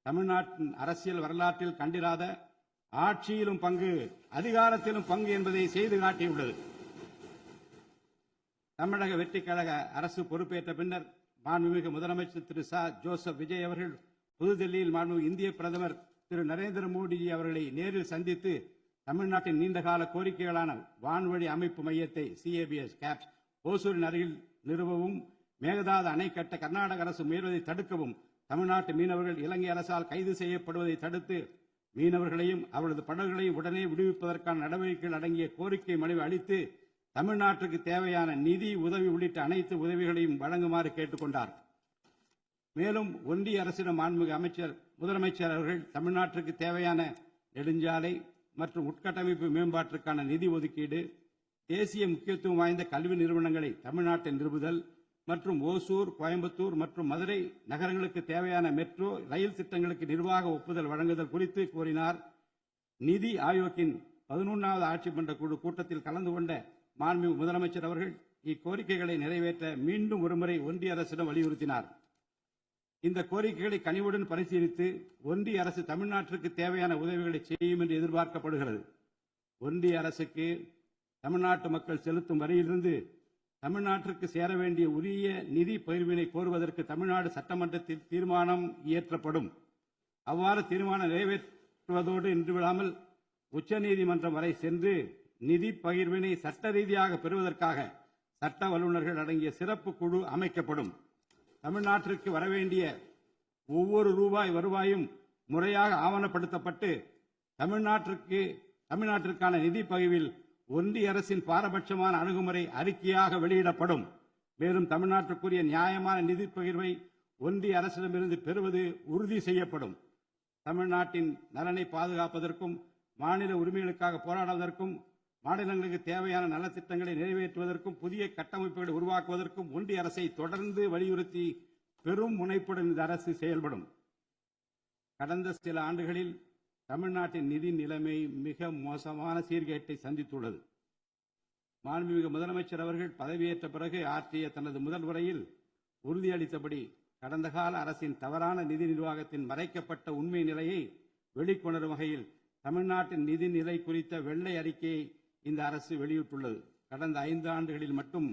தமிழ்நாட்டின் அரசியல் வரலாற்றில் கண்டிராத ஆட்சியிலும் பங்கு, அதிகாரத்திலும் பங்கு என்பதை செய்து காட்டியுள்ளது. தமிழக வெற்றி கழக அரசு பொறுப்பேற்ற பின்னர் மாண்புமிகு முதலமைச்சர் திரு ச. ஜோசப் விஜய் அவர்கள் புதுதில்லியில் மாண்புமிகு இந்திய பிரதமர் திரு நரேந்திர மோடிஜி அவர்களை நேரில் சந்தித்து தமிழ்நாட்டின் நீண்டகால கோரிக்கைகளான வான்வழி அமைப்பு மையத்தை CABS கேப்ஸ் ஓசூரின் அருகில் நிறுவவும், மேகதாது அணை கட்ட கர்நாடக அரசு முயல்வதை தடுக்கவும், தமிழ்நாட்டு மீனவர்கள் இலங்கை அரசால் கைது செய்யப்படுவதை தடுத்து மீனவர்களையும் அவரது படகுகளையும் உடனே விடுவிப்பதற்கான நடவடிக்கைகள் அடங்கிய கோரிக்கை மனுவை அளித்து தமிழ்நாட்டுக்கு தேவையான நிதி உதவி உள்ளிட்ட அனைத்து உதவிகளையும் வழங்குமாறு கேட்டுக்கொண்டார். மேலும் ஒன்றிய அரசிடம் மாண்புமிகு முதலமைச்சர் அவர்கள் தமிழ்நாட்டிற்கு தேவையான நெடுஞ்சாலை மற்றும் உட்கட்டமைப்பு மேம்பாட்டிற்கான நிதி ஒதுக்கீடு, தேசிய முக்கியத்துவம் வாய்ந்த கல்வி நிறுவனங்களை தமிழ்நாட்டில் நிறுவுதல் மற்றும் ஓசூர், கோயம்புத்தூர் மற்றும் மதுரை நகரங்களுக்கு தேவையான மெட்ரோ ரயில் திட்டங்களுக்கு நிர்வாக ஒப்புதல் வழங்குதல் குறித்து கோரினார். நிதி ஆயோக்கின் 11வது ஆட்சி மன்ற குழு கூட்டத்தில் கலந்து கொண்ட மாண்புமிகு முதலமைச்சர் அவர்கள் இக்கோரிக்கைகளை நிறைவேற்ற மீண்டும் ஒருமுறை ஒன்றிய அரசிடம் வலியுறுத்தினார். இந்த கோரிக்கைகளை கனிவுடன் பரிசீலித்து ஒன்றிய அரசு தமிழ்நாட்டிற்கு தேவையான உதவிகளை செய்யும் என்று எதிர்பார்க்கப்படுகிறது. ஒன்றிய அரசுக்கு தமிழ்நாட்டு மக்கள் செலுத்தும் வரியிலிருந்து தமிழ்நாட்டிற்கு சேர வேண்டிய உரிய நிதி பகிர்வினை கோருவதற்கு தமிழ்நாடு சட்டமன்றத்தில் தீர்மானம் இயற்றப்படும். அவ்வாறு தீர்மானம் நிறைவேற்றுவதோடு நின்றுவிடாமல் உச்சநீதிமன்றம் வரை சென்று நிதி பகிர்வினை சட்ட ரீதியாக பெறுவதற்காக சட்ட வல்லுநர்கள் அடங்கிய சிறப்பு குழு அமைக்கப்படும். தமிழ்நாட்டிற்கு வரவேண்டிய ஒவ்வொரு ரூபாய் வருவாயும் முறையாக ஆவணப்படுத்தப்பட்டு தமிழ்நாட்டிற்கான நிதி பகிர்வில் ஒன்றிய அரசின் பாரபட்சமான அணுகுமுறை அறிக்கையாக வெளியிடப்படும். மேலும் தமிழ்நாட்டுக்குரிய நியாயமான நிதி பகிர்வை ஒன்றிய அரசிடமிருந்து பெறுவது உறுதி செய்யப்படும். தமிழ்நாட்டின் நலனை பாதுகாப்பதற்கும் மாநில உரிமைகளுக்காக போராடுவதற்கும் மாநிலங்களுக்கு தேவையான நலத்திட்டங்களை நிறைவேற்றுவதற்கும் புதிய கட்டமைப்புகளை உருவாக்குவதற்கும் ஒன்றிய அரசை தொடர்ந்து வலியுறுத்தி பெரும் முனைப்புடன் இந்த அரசு செயல்படும். கடந்த சில ஆண்டுகளில் தமிழ்நாட்டின் நிதி நிலைமை மிக மோசமான சீர்கேட்டை சந்தித்துள்ளது. மாண்புமிகு முதலமைச்சர் அவர்கள் பதவியேற்ற பிறகு ஆற்றிய தனது முதல் உரையில் உறுதியளித்தபடி கடந்த கால அரசின் தவறான நிதி நிர்வாகத்தின் மறைக்கப்பட்ட உண்மை நிலையை வெளிக்கொணரும் வகையில் தமிழ்நாட்டின் நிதி நிலை குறித்த வெள்ளை அறிக்கையை இந்த அரசு வெளியிட்டுள்ளது. கடந்த 5 ஆண்டுகளில் மட்டும்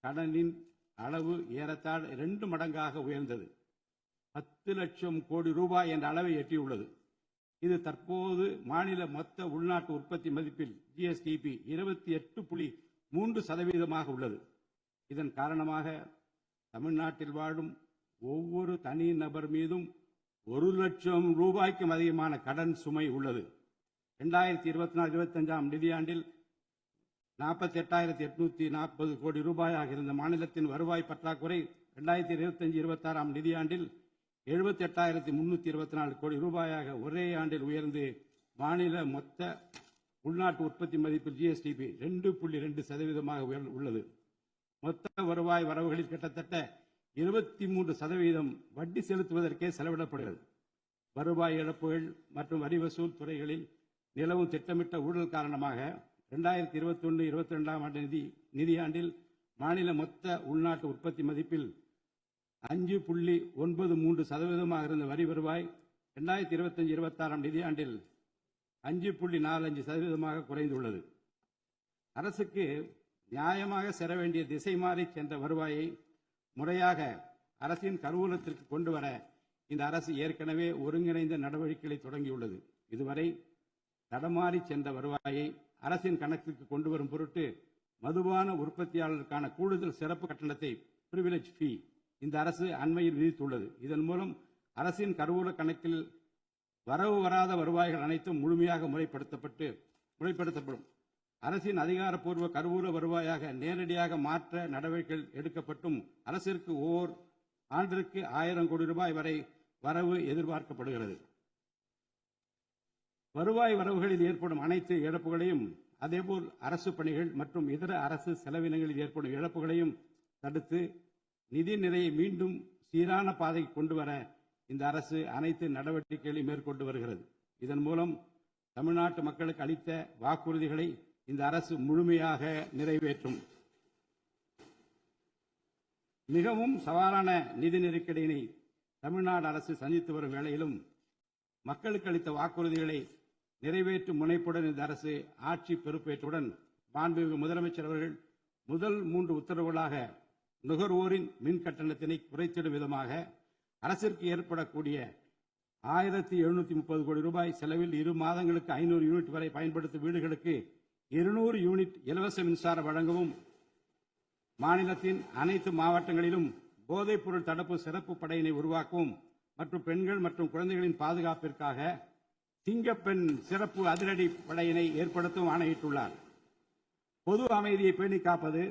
கடனின் அளவு ஏறத்தாழ 2 மடங்காக உயர்ந்தது. 10 லட்சம் கோடி ரூபாய் என்ற அளவை எட்டியுள்ளது. இது தற்போது மாநில மொத்த உள்நாட்டு உற்பத்தி மதிப்பில் ஜிஎஸ்டிபி 28.3% உள்ளது. இதன் காரணமாக தமிழ்நாட்டில் வாழும் ஒவ்வொரு தனி நபர் மீதும் 1 லட்சம் ரூபாய்க்கும் அதிகமான கடன் சுமை உள்ளது. 2024-25 நிதியாண்டில் 48,840 கோடி ரூபாயாக இருந்த மாநிலத்தின் வருவாய் பற்றாக்குறை 2025-26 நிதியாண்டில் 78,324 கோடி ரூபாயாக ஒரே ஆண்டில் உயர்ந்து மாநில மொத்த உள்நாட்டு உற்பத்தி மதிப்பில் ஜிஎஸ்டிபி 2.2% உள்ளது. மொத்த வருவாய் வரவுகளில் கிட்டத்தட்ட 23% வட்டி செலுத்துவதற்கே செலவிடப்படுகிறது. வருவாய் இழப்புகள் மற்றும் வரி வசூல் துறைகளில் நிலவும் திட்டமிட்ட ஊழல் காரணமாக 2021-22 நிதியாண்டில் மாநில மொத்த உள்நாட்டு உற்பத்தி மதிப்பில் 5.93% இருந்த வரி வருவாய் 2025-26 நிதியாண்டில் 5.45% குறைந்துள்ளது. அரசுக்கு நியாயமாக சேர வேண்டிய திசை மாறி சென்ற வருவாயை முறையாக அரசின் கருவூலத்திற்கு கொண்டு வர இந்த அரசு ஏற்கனவே ஒருங்கிணைந்த நடவடிக்கைகளை தொடங்கியுள்ளது. இதுவரை தடமாறி சென்ற வருவாயை அரசின் கணக்கிற்கு கொண்டு வரும் பொருட்டு மதுபான உற்பத்தியாளருக்கான கூடுதல் சிறப்பு கட்டணத்தை பிரிவிலேஜ் ஃபீ இந்த அரசு அண்மையில் விதித்துள்ளது. இதன் மூலம் அரசின் கருவூல கணக்கில் வரவு வராத வருவாய்கள் அனைத்தும் முழுமையாக முறைப்படுத்தப்படும். அரசின் அதிகாரப்பூர்வ கருவூல வருவாயாக நேரடியாக மாற்ற நடவடிக்கைகள் எடுக்கப்பட்டும் அரசிற்கு ஓர் ஆண்டிற்கு 1000 கோடி ரூபாய் வரை வரவு எதிர்பார்க்கப்படுகிறது. வருவாய் வரவுகளில் ஏற்படும் அனைத்து இழப்புகளையும் அதேபோல் அரசு பணிகள் மற்றும் இதர அரசு செலவினங்களில் ஏற்படும் இழப்புகளையும் தடுத்து நிதி நிலையை மீண்டும் சீரான பாதைக்கு கொண்டு வர இந்த அரசு அனைத்து நடவடிக்கைகளையும் மேற்கொண்டு வருகிறது. இதன் மூலம் தமிழ்நாட்டு மக்களுக்கு அளித்த வாக்குறுதிகளை இந்த அரசு முழுமையாக நிறைவேற்றும். மிகவும் சவாலான நிதி நெருக்கடியினை தமிழ்நாடு அரசு சந்தித்து வரும் வேளையிலும் மக்களுக்கு அளித்த வாக்குறுதிகளை நிறைவேற்றும் முனைப்புடன் இந்த அரசு ஆட்சி பொறுப்பேற்றுடன் மாண்புமிகு முதலமைச்சர் அவர்கள் முதல் 3 உத்தரவுகளாக நுகர்வோரின் மின் கட்டணத்தினை குறைத்திடும் விதமாக அரசிற்கு ஏற்படக்கூடிய 1730 கோடி ரூபாய் செலவில் 2 மாதங்களுக்கு 500 யூனிட் வரை பயன்படுத்தும் வீடுகளுக்கு 200 யூனிட் இலவச மின்சாரம் வழங்கவும், மாநிலத்தின் அனைத்து மாவட்டங்களிலும் போதைப் பொருள் தடுப்பு சிறப்பு படையினை உருவாக்கவும் மற்றும் பெண்கள் மற்றும் குழந்தைகளின் பாதுகாப்பிற்காக சிங்கப்பெண் சிறப்பு அதிரடி படையினை ஏற்படுத்தவும் ஆணையிட்டுள்ளார். பொது அமைதியை பேணி காப்பது,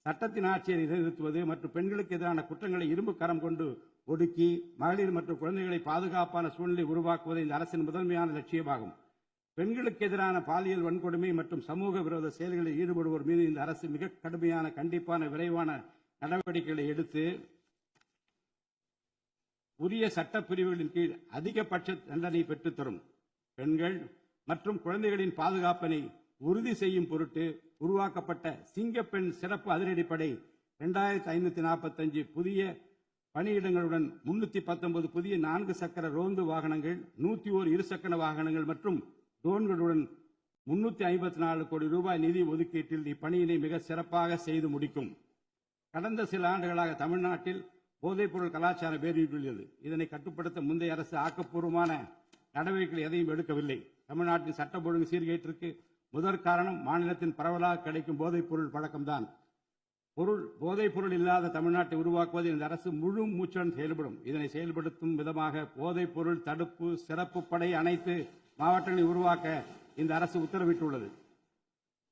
சட்டத்தின் ஆட்சியை நிலைநிறுத்துவது மற்றும் பெண்களுக்கு எதிரான குற்றங்களை இரும்பு கரம் கொண்டு ஒடுக்கி மகளிர் மற்றும் குழந்தைகளை பாதுகாப்பான சூழ்நிலை உருவாக்குவது இந்த அரசின் முதன்மையான லட்சியமாகும். பெண்களுக்கு எதிரான பாலியல் வன்கொடுமை மற்றும் சமூக விரோத செயல்களில் ஈடுபடுவோர் மீது இந்த அரசு மிக கடுமையான கண்டிப்பான விரைவான நடவடிக்கைகளை எடுத்து உரிய சட்டப்பிரிவுகளின் கீழ் அதிகபட்ச தண்டனை பெற்றுத்தரும். பெண்கள் மற்றும் குழந்தைகளின் பாதுகாப்பினை உறுதி செய்யும் பொருட்டு உருவாக்கப்பட்ட சிங்கப்பெண் சிறப்பு அதிரடிப்படை 2545 புதிய பணியிடங்களுடன் 319 புதிய 4 சக்கர ரோந்து வாகனங்கள், 101 இருசக்கர வாகனங்கள் மற்றும் ட்ரோன்களுடன் 354 கோடி ரூபாய் நிதி ஒதுக்கீட்டில் இப்பணியினை மிக சிறப்பாக செய்து முடிக்கும். கடந்த சில ஆண்டுகளாக தமிழ்நாட்டில் போதைப்பொருள் கலாச்சாரம் வேரூன்றியுள்ளது. இதனை கட்டுப்படுத்த முந்தைய அரசு ஆக்கப்பூர்வமான நடவடிக்கைகள் எதையும் எடுக்கவில்லை. தமிழ்நாட்டின் சட்டம் ஒழுங்கு சீர்கேட்டிற்கு முதற் காரணம் மாநிலத்தின் பரவலாக கிடைக்கும் போதைப்பொருள் பழக்கம்தான். போதைப்பொருள் இல்லாத தமிழ்நாட்டை உருவாக்குவதில் இந்த அரசு முழு மூச்சுடன் செயல்படும். இதனை செயல்படுத்தும் விதமாக போதைப்பொருள் தடுப்பு சிறப்பு படை அனைத்து மாவட்டங்களில் உருவாக்க இந்த அரசு உத்தரவிட்டுள்ளது.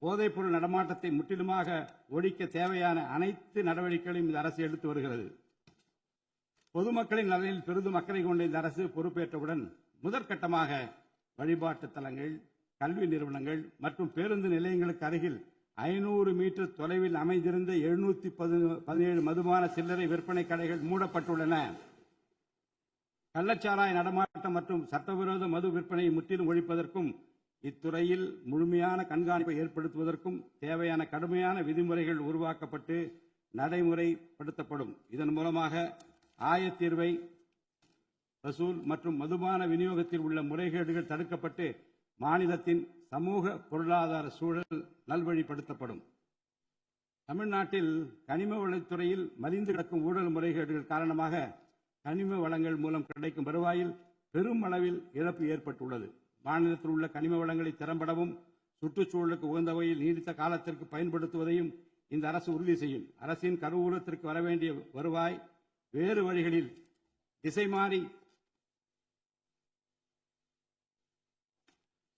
போதைப்பொருள் நடமாட்டத்தை முற்றிலுமாக ஒழிக்க தேவையான அனைத்து நடவடிக்கைகளையும் இந்த அரசு எடுத்து வருகிறது. பொதுமக்களின் நலனில் பெரிதும் அக்கறை கொண்ட இந்த அரசு பொறுப்பேற்றவுடன் முதற்கட்டமாக வழிபாட்டு தலங்கள், கல்வி நிறுவனங்கள் மற்றும் பேருந்து நிலையங்களுக்கு அருகில் 500 மீட்டர் தொலைவில் அமைந்திருந்த 717 மதுபான சில்லறை விற்பனை கடைகள் மூடப்பட்டுள்ளன. கள்ளச்சாராய நடமாட்டம் மற்றும் சட்டவிரோத மது விற்பனையை முற்றிலும் ஒழிப்பதற்கும் இத்துறையில் முழுமையான கண்காணிப்பை ஏற்படுத்துவதற்கும் தேவையான கடுமையான விதிமுறைகள் உருவாக்கப்பட்டு நடைமுறைப்படுத்தப்படும். இதன் மூலமாக ஆயத்தீர்வை வசூல் மற்றும் மதுபான விநியோகத்தில் உள்ள முறைகேடுகள் தடுக்கப்பட்டு மாநிலத்தின் சமூக பொருளாதார சூழல் நல்வழிப்படுத்தப்படும். தமிழ்நாட்டில் கனிம வளத்துறையில் மலிந்து கிடக்கும் ஊழல் முறைகேடுகள் காரணமாக கனிம வளங்கள் மூலம் கிடைக்கும் வருவாயில் பெரும் அளவில் இழப்பு ஏற்பட்டுள்ளது. மாநிலத்தில் உள்ள கனிம வளங்களை திறம்படவும் சுற்றுச்சூழலுக்கு உகந்த வகையில் நீடித்த காலத்திற்கு பயன்படுத்துவதையும் இந்த அரசு உறுதி செய்யும். அரசின் கருவூலத்திற்கு வரவேண்டிய வருவாய் வேறு வழிகளில் திசை மாறி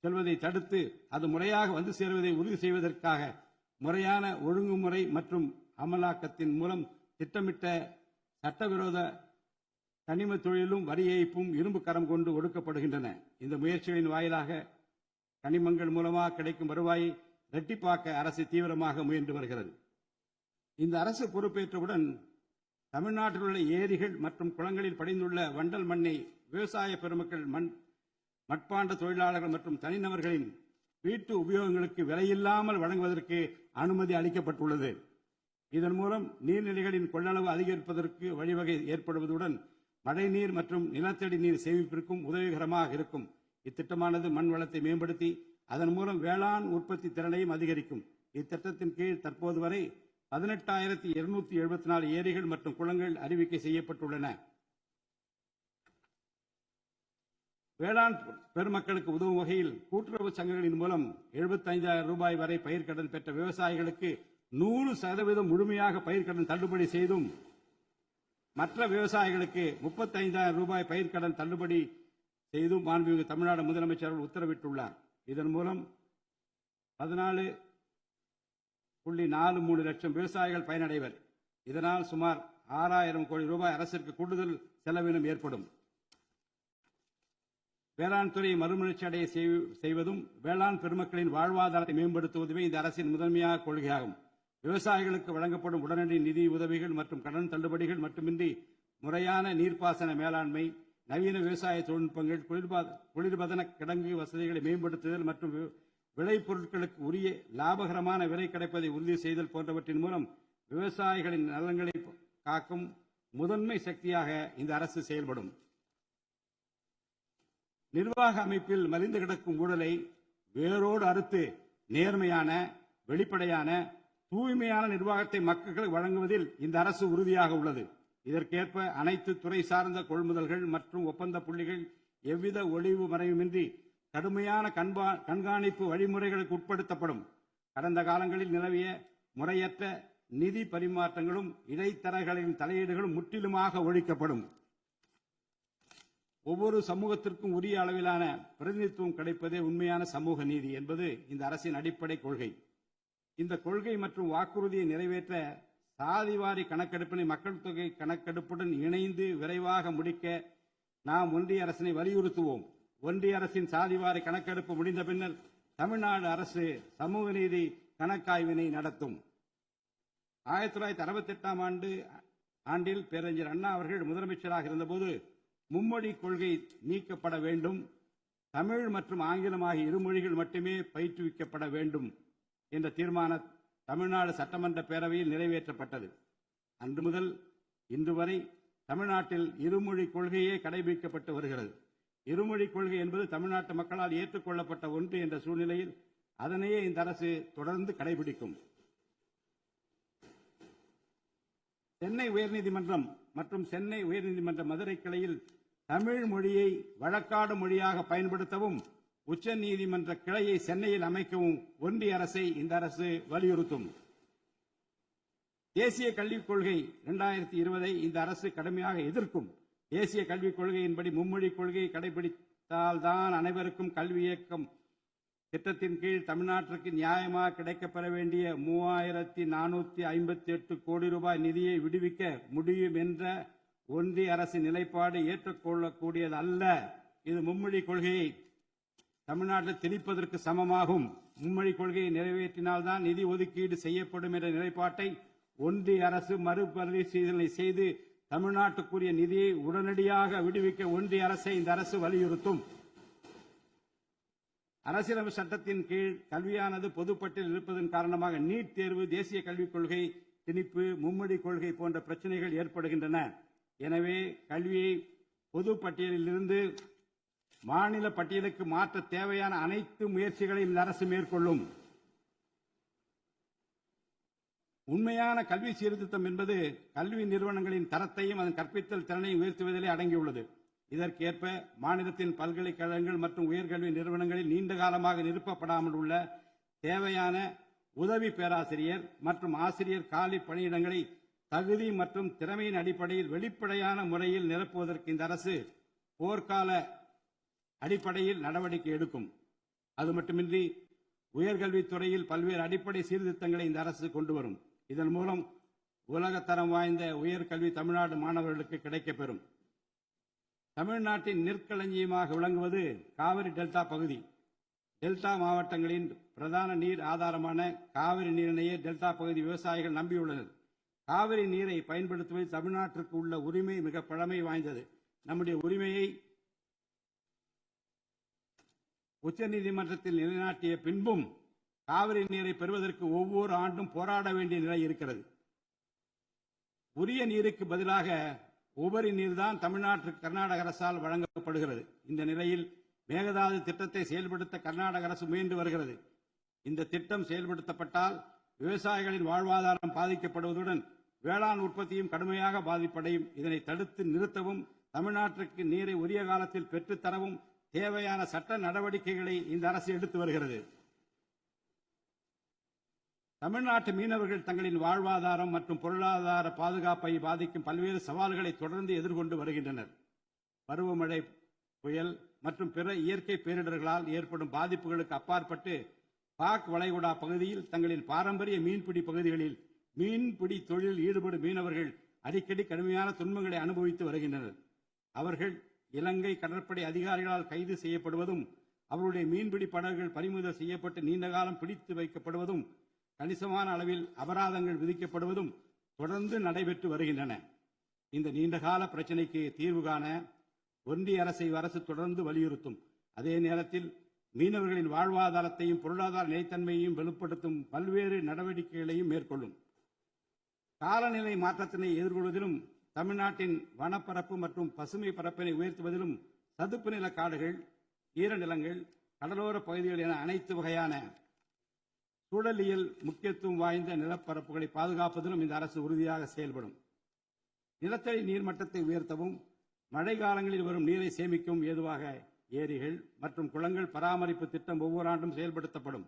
செல்வதை தடுத்து அது முறையாக வந்து சேருவதை உறுதி செய்வதற்காக முறையான ஒழுங்குமுறை மற்றும் அமலாக்கத்தின் மூலம் திட்டமிட்ட சட்டவிரோத கனிம தொழிலும் வரி ஏய்ப்பும் இரும்பு கரம் கொண்டு ஒடுக்கப்படுகின்றன. இந்த முயற்சிகளின் வாயிலாக கனிமங்கள் மூலமாக கிடைக்கும் வருவாயை இரட்டிப்பாக்க அரசு தீவிரமாக முயன்று வருகிறது. இந்த அரசு பொறுப்பேற்றவுடன் தமிழ்நாட்டில் உள்ள ஏரிகள் மற்றும் குளங்களில் படிந்துள்ள வண்டல் மண்ணை விவசாய பெருமக்கள், மட்பாண்ட தொழிலாளர்கள் மற்றும் தனிநபர்களின் வீட்டு உபயோகங்களுக்கு விலையில்லாமல் வழங்குவதற்கு அனுமதி அளிக்கப்பட்டுள்ளது. இதன் மூலம் நீர்நிலைகளின் கொள்ளளவு அதிகரிப்பதற்கு வழிவகை ஏற்படுவதுடன் மழைநீர் மற்றும் நிலத்தடி நீர் சேமிப்பிற்கும் உதவிகரமாக இருக்கும். இத்திட்டமானது மண் வளத்தை மேம்படுத்தி அதன் மூலம் வேளாண் உற்பத்தி திறனையும் அதிகரிக்கும். இத்திட்டத்தின் கீழ் தற்போது வரை 18,274 ஏரிகள் மற்றும் குளங்கள் அறிவிக்கை செய்யப்பட்டுள்ளன. வேளாண் பெருமக்களுக்கு உதவும் வகையில் கூட்டுறவு சங்கங்களின் மூலம் 75,000 ரூபாய் வரை பயிர்க்கடன் பெற்ற விவசாயிகளுக்கு 100% முழுமையாக பயிர்க்கடன் தள்ளுபடி செய்தும், மற்ற விவசாயிகளுக்கு 35,000 ரூபாய் பயிர்க்கடன் தள்ளுபடி செய்தும் மாண்புமிகு தமிழ்நாடு முதலமைச்சர் உத்தரவிட்டுள்ளார். இதன் மூலம் 14.43 லட்சம் விவசாயிகள் பயனடைவர். இதனால் சுமார் 6,000 கோடி ரூபாய் அரசிற்கு கூடுதல் செலவினம் ஏற்படும். வேளாண் துறையை மறுமலர்ச்சி அடைய செய்வதும் வேளாண் பெருமக்களின் வாழ்வாதாரத்தை மேம்படுத்துவதுமே இந்த அரசின் முதன்மையான கொள்கையாகும். விவசாயிகளுக்கு வழங்கப்படும் உடனடி நிதி உதவிகள் மற்றும் கடன் தள்ளுபடிகள் மட்டுமின்றி முறையான நீர்ப்பாசன மேலாண்மை, நவீன விவசாய தொழில்நுட்பங்கள், குளிர்பதன கிடங்கு வசதிகளை மேம்படுத்துதல் மற்றும் விளைபொருட்களுக்கு உரிய லாபகரமான விலை கிடைப்பதை உறுதி செய்தல் போன்றவற்றின் மூலம் விவசாயிகளின் நலன்களை காக்கும் முதன்மை சக்தியாக இந்த அரசு செயல்படும். நிர்வாக அமைப்பில் மலிந்து கிடக்கும் ஊழலை வேரோடு அறுத்து நேர்மையான, வெளிப்படையான, தூய்மையான நிர்வாகத்தை மக்களுக்கு வழங்குவதில் இந்த அரசு உறுதியாக உள்ளது. இதற்கேற்ப அனைத்து துறை சார்ந்த கொள்முதல்கள் மற்றும் ஒப்பந்த புள்ளிகள் எவ்வித ஒளிவு மறைவுமின்றி கடுமையான கண்காணிப்பு வழிமுறைகளுக்கு உட்படுத்தப்படும். கடந்த காலங்களில் நிலவிய முறையற்ற நிதி பரிமாற்றங்களும் இடைத்தரகர்களின் தலையீடுகளும் முற்றிலுமாக ஒழிக்கப்படும். ஒவ்வொரு சமூகத்திற்கும் உரிய அளவிலான பிரதிநிதித்துவம் கிடைப்பதே உண்மையான சமூக நீதி என்பது இந்த அரசின் அடிப்படை கொள்கை. இந்த கொள்கை மற்றும் வாக்குறுதியை நிறைவேற்ற சாதிவாரி கணக்கெடுப்பினை மக்கள் தொகை கணக்கெடுப்புடன் இணைந்து விரைவாக முடிக்க நாம் ஒன்றிய அரசினை வலியுறுத்துவோம். ஒன்றிய அரசின் சாதிவாரி கணக்கெடுப்பு முடிந்த பின்னர் தமிழ்நாடு அரசு சமூக நீதி கணக்காய்வினை நடத்தும். 1968 ஆண்டில் பேரறிஞர் அண்ணா அவர்கள் முதலமைச்சராக இருந்தபோது மும்மொழி கொள்கை நீக்கப்பட வேண்டும், தமிழ் மற்றும் ஆங்கிலம் ஆகிய இருமொழிகள் மட்டுமே பயிற்றுவிக்கப்பட வேண்டும் என்ற தீர்மானம் தமிழ்நாடு சட்டமன்ற பேரவையில் நிறைவேற்றப்பட்டது. அன்று முதல் இன்று வரை தமிழ்நாட்டில் இருமொழி கொள்கையே கடைபிடிக்கப்பட்டு வருகிறது. இருமொழி கொள்கை என்பது தமிழ்நாட்டு மக்களால் ஏற்றுக்கொள்ளப்பட்ட ஒன்று என்ற சூழ்நிலையில் அதனையே இந்த அரசு தொடர்ந்து கடைபிடிக்கும். சென்னை உயர்நீதிமன்றம் மற்றும் சென்னை உயர்நீதிமன்ற மதுரை கிளையில் தமிழ் மொழியை வழக்காடு மொழியாக பயன்படுத்தவும் உச்ச நீதிமன்ற கிளையை சென்னையில் அமைக்கவும் ஒன்றிய அரசை இந்த அரசு வலியுறுத்தும். தேசிய கல்விக் கொள்கை 2020 இந்த அரசு கடுமையாக எதிர்க்கும். தேசிய கல்விக் கொள்கையின்படி மும்மொழி கொள்கையை கடைபிடித்தால்தான் அனைவருக்கும் கல்வி இயக்கம் திட்டத்தின் கீழ் தமிழ்நாட்டிற்கு நியாயமாக கிடைக்கப்பெற வேண்டிய 3458 கோடி ரூபாய் நிதியை விடுவிக்க முடியும் என்ற ஒன்றிய அரசின் நிலைப்பாடு ஏற்றுக்கொள்ளக்கூடியது அல்ல. இது மும்மொழி கொள்கையை தமிழ்நாட்டில் திணிப்பதற்கு சமமாகும். மும்மொழி கொள்கையை நிறைவேற்றினால்தான் நிதி ஒதுக்கீடு செய்யப்படும் என்ற நிலைப்பாட்டை ஒன்றிய அரசு மறுபரிசீலனை செய்து தமிழ்நாட்டுக்குரிய நிதியை உடனடியாக விடுவிக்க ஒன்றிய அரசை இந்த அரசு வலியுறுத்தும். அரசியலமைப்பு சட்டத்தின் கீழ் கல்வியானது பொதுப்பட்டியலில் இருப்பதன் காரணமாக நீட் தேர்வு, தேசிய கல்விக் கொள்கை திணிப்பு, மும்மொழி கொள்கை போன்ற பிரச்சனைகள் ஏற்படுகின்றன. எனவே கல்வியை பொது பட்டியலில் இருந்து மாநில பட்டியலுக்கு மாற்ற தேவையான அனைத்து முயற்சிகளையும் இந்த அரசு மேற்கொள்ளும். உண்மையான கல்வி சீர்திருத்தம் என்பது கல்வி நிறுவனங்களின் தரத்தையும் அதன் கற்பித்தல் திறனையும் உயர்த்துவதிலே அடங்கியுள்ளது. இதற்கேற்ப மாநிலத்தின் பல்கலைக்கழகங்கள் மற்றும் உயர்கல்வி நிறுவனங்களில் நீண்ட காலமாக நிரப்பப்படாமல் உள்ள தேவையான உதவி பேராசிரியர் மற்றும் ஆசிரியர் காலி பணியிடங்களை தகுதி மற்றும் திறமையின் அடிப்படையில் வெளிப்படையான முறையில் நிரப்புவதற்கு இந்த அரசு போர்க்கால அடிப்படையில் நடவடிக்கை எடுக்கும். அது மட்டுமின்றி உயர்கல்வித்துறையில் பல்வேறு அடிப்படை சீர்திருத்தங்களை இந்த அரசு கொண்டு வரும். இதன் மூலம் உலகத்தரம் வாய்ந்த உயர்கல்வி தமிழ்நாடு மாணவர்களுக்கு கிடைக்கப்பெறும். தமிழ்நாட்டின் நெற்களஞ்சியமாக விளங்குவது காவிரி டெல்டா பகுதி. டெல்டா மாவட்டங்களின் பிரதான நீர் ஆதாரமான காவிரி நீரினையே டெல்டா பகுதி விவசாயிகள் நம்பியுள்ளனர். காவிரி நீரை பயன்படுத்துவதில் தமிழ்நாட்டிற்கு உள்ள உரிமை மிக பழமை வாய்ந்தது. நம்முடைய உரிமையை உச்சநீதிமன்றத்தில் நிலைநாட்டிய பின்பும் காவிரி நீரை பெறுவதற்கு ஒவ்வொரு ஆண்டும் போராட வேண்டிய நிலை இருக்கிறது. உரிய நீருக்கு பதிலாக உபரி நீர்தான் தமிழ்நாட்டிற்கு கர்நாடக அரசால் வழங்கப்படுகிறது. இந்த நிலையில் மேகதாது திட்டத்தை செயல்படுத்த கர்நாடக அரசு முயன்று வருகிறது. இந்த திட்டம் செயல்படுத்தப்பட்டால் விவசாயிகளின் வாழ்வாதாரம் பாதிக்கப்படுவதுடன் வேளாண் உற்பத்தியும் கடுமையாக பாதிப்படையும். இதனை தடுத்து நிறுத்தவும் தமிழ்நாட்டிற்கு நீரை உரிய காலத்தில் பெற்றுத்தரவும் தேவையான சட்ட நடவடிக்கைகளை இந்த அரசு எடுத்து வருகிறது. தமிழ்நாட்டு மீனவர்கள் தங்களின் வாழ்வாதாரம் மற்றும் பொருளாதார பாதுகாப்பை பாதிக்கும் பல்வேறு சவால்களை தொடர்ந்து எதிர்கொண்டு வருகின்றனர். பருவமழை, புயல் மற்றும் பிற இயற்கை பேரிடர்களால் ஏற்படும் பாதிப்புகளுக்கு அப்பாற்பட்டு பாக் வளைகுடா பகுதியில் தங்களின் பாரம்பரிய மீன்பிடி பகுதிகளில் மீன்பிடி தொழிலில் ஈடுபடும் மீனவர்கள் அடிக்கடி கடுமையான துன்பங்களை அனுபவித்து வருகின்றனர். அவர்கள் இலங்கை கடற்படை அதிகாரிகளால் கைது செய்யப்படுவதும் அவருடைய மீன்பிடி படகுகள் பறிமுதல் செய்யப்பட்டு நீண்ட காலம் பிடித்து வைக்கப்படுவதும் கணிசமான அளவில் அபராதங்கள் விதிக்கப்படுவதும் தொடர்ந்து நடைபெற்று வருகின்றன. இந்த நீண்டகால பிரச்சினைக்கு தீர்வு காண ஒன்றிய அரசு தொடர்ந்து வலியுறுத்தும். அதே நேரத்தில் மீனவர்களின் வாழ்வாதாரத்தையும் பொருளாதார நிலைத்தன்மையையும் வலுப்படுத்தும் பல்வேறு நடவடிக்கைகளையும் மேற்கொள்ளும். காலநிலை மாற்றத்தினை எதிர்கொள்வதிலும் தமிழ்நாட்டின் வனப்பரப்பு மற்றும் பசுமை பரப்பினை உயர்த்துவதிலும் சதுப்பு நில காடுகள், ஈரநிலங்கள், கடலோர பகுதிகள் என அனைத்து வகையான சூழலியல் முக்கியத்துவம் வாய்ந்த நிலப்பரப்புகளை பாதுகாப்பதிலும் இந்த அரசு உறுதியாக செயல்படும். நிலத்தடி நீர்மட்டத்தை உயர்த்தவும் மழை காலங்களில் வரும் நீரை சேமிக்கவும் ஏதுவாக ஏரிகள் மற்றும் குளங்கள் பராமரிப்பு திட்டம் ஒவ்வொரு ஆண்டும் செயல்படுத்தப்படும்.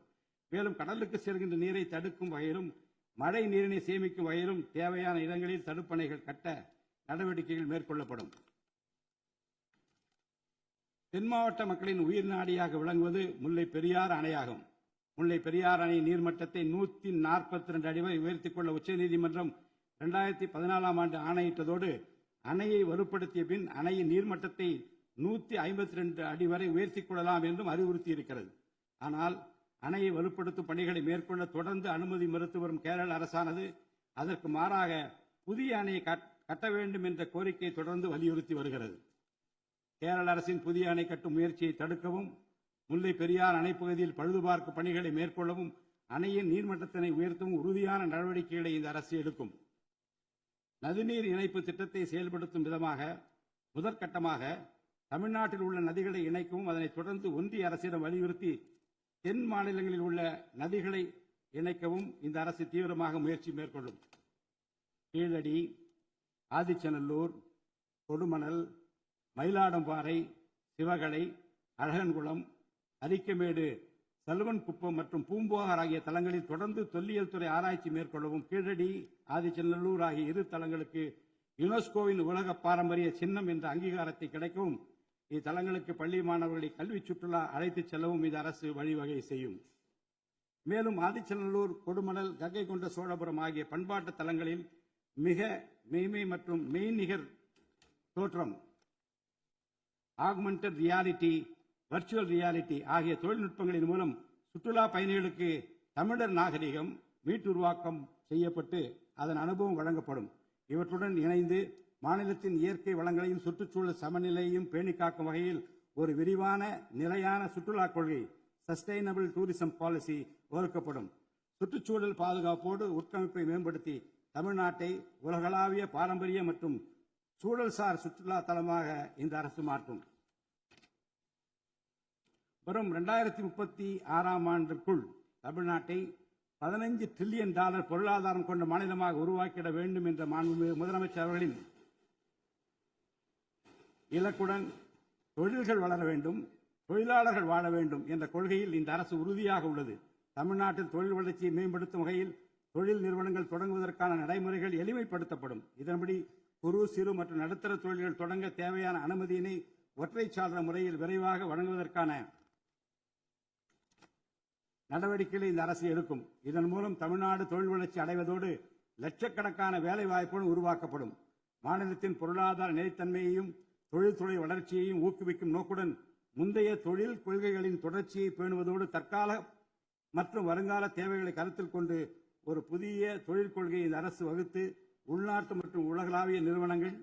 மேலும் கடலுக்கு செல்கின்ற நீரை தடுக்கும் வகையிலும் மழை நீரினை சேமிக்கும் வகையிலும் தேவையான இடங்களில் தடுப்பணைகள் கட்ட நடவடிக்கைகள் மேற்கொள்ளப்படும். தென் மாவட்ட மக்களின் உயிர் நாடியாக விளங்குவது முல்லை பெரியாறு அணையாகும். முல்லை பெரியாறு அணை நீர்மட்டத்தை 142 அடி வரை உயர்த்திக் கொள்ள உச்சநீதிமன்றம் 2014 ஆண்டு ஆணையிட்டதோடு அணையை வலுப்படுத்திய பின் அணையின் நீர்மட்டத்தை 152 அடி வரை உயர்த்திக் கொள்ளலாம் என்றும் அறிவுறுத்தி இருக்கிறது. ஆனால் அணையை வலுப்படுத்தும் பணிகளை மேற்கொள்ள தொடர்ந்து அனுமதி மறுத்து வரும் கேரள அரசானது அதற்கு மாறாக புதிய அணையை கட்ட வேண்டும் என்ற கோரிக்கையை தொடர்ந்து வலியுறுத்தி வருகிறது. கேரள அரசின் புதிய அணை கட்டும் முயற்சியை தடுக்கவும், முல்லை பெரியார் அணைப்பகுதியில் பழுதுபார்க்கும் பணிகளை மேற்கொள்ளவும், அணையின் நீர்மட்டத்தினை உயர்த்தவும் உறுதியான நடவடிக்கைகளை இந்த அரசு எடுக்கும். நதிநீர் இணைப்பு திட்டத்தை செயல்படுத்தும் விதமாக முதற்கட்டமாக தமிழ்நாட்டில் உள்ள நதிகளை இணைக்கவும், அதனைத் தொடர்ந்து ஒன்றிய அரசிடம் வலியுறுத்தி தென் மாநிலங்களில் உள்ள நதிகளை இணைக்கவும் இந்த அரசு தீவிரமாக முயற்சி மேற்கொள்ளும். கீழடி, ஆதிச்சநல்லூர், கொடுமணல், மயிலாடம்பாறை, சிவகலை, அழகன்குளம், அரிக்கமேடு, சல்வன்குப்பம் மற்றும் பூம்புகார் ஆகிய தலங்களில் தொடர்ந்து தொல்லியல் துறை ஆராய்ச்சி மேற்கொள்ளவும், கீழடி, ஆதிச்சநல்லூர் ஆகிய இரு தலங்களுக்கு யுனெஸ்கோவின் உலக பாரம்பரிய சின்னம் என்ற அங்கீகாரத்தை கிடைக்கவும், இத்தலங்களுக்கு பள்ளி மாணவர்களை கல்வி சுற்றுலா அழைத்துச் செல்லவும் இந்த அரசு வழிவகை செய்யும். மேலும் ஆதிச்சநல்லூர், கொடுமணல், கங்கை கொண்ட சோழபுரம் ஆகிய பண்பாட்டு தலங்களில் மிக மெய்மை மற்றும் மெய்நிகர் தோற்றம், ஆக்மெண்டட் ரியாலிட்டி, வர்ச்சுவல் ரியாலிட்டி ஆகிய தொழில்நுட்பங்களின் மூலம் சுற்றுலா பயணிகளுக்கு தமிழர் நாகரிகம் மீட்டுருவாக்கம் செய்யப்பட்டு அதன் அனுபவம் வழங்கப்படும். இவற்றுடன் இணைந்து மாநிலத்தின் இயற்கை வளங்களையும் சுற்றுச்சூழல் சமநிலையையும் பேணி காக்கும் வகையில் ஒரு விரிவான நிலையான சுற்றுலா கொள்கை, சஸ்டைனபிள் டூரிசம் பாலிசி வகுக்கப்படும். சுற்றுச்சூழல் பாதுகாப்போடு உட்கமைப்பை மேம்படுத்தி தமிழ்நாட்டை உலகளாவிய பாரம்பரிய மற்றும் சூழல்சார் சுற்றுலா தலமாக இந்த அரசு மாற்றும். வரும் 2036ஆம் ஆண்டுக்குள் தமிழ்நாட்டை $15 டிரில்லியன் பொருளாதாரம் கொண்ட மாநிலமாக உருவாக்கிட வேண்டும் என்ற முதலமைச்சர் அவர்களின் இலக்குடன் தொழில்கள் வளர வேண்டும், தொழிலாளர்கள் வாழ வேண்டும் என்ற கொள்கையில் இந்த அரசு உறுதியாக உள்ளது. தமிழ்நாட்டில் தொழில் வளர்ச்சியை மேம்படுத்தும் வகையில் தொழில் நிறுவனங்கள் தொடங்குவதற்கான நடைமுறைகள் எளிமைப்படுத்தப்படும். இதன்படி குறு, சிறு மற்றும் நடுத்தர தொழில்கள் தொடங்க தேவையான அனுமதியினை ஒற்றைச்சாளர முறையில் விரைவாக வழங்குவதற்கான நடவடிக்கைகளை இந்த அரசு எடுக்கும். இதன் மூலம் தமிழ்நாடு தொழில் வளர்ச்சி அடைவதோடு லட்சக்கணக்கான வேலை வாய்ப்புகள் உருவாக்கப்படும். மாநிலத்தின் பொருளாதார நிலைத்தன்மையையும் தொழில்துறை வளர்ச்சியையும் ஊக்குவிக்கும் நோக்குடன் முந்தைய தொழில் கொள்கைகளின் தொடர்ச்சியை பேணுவதோடு தற்கால மற்றும் வருங்கால தேவைகளை கருத்தில் கொண்டு ஒரு புதிய தொழில் கொள்கையை இந்த அரசு வகுத்து உள்நாட்டு மற்றும் உலகளாவிய நிறுவனங்கள்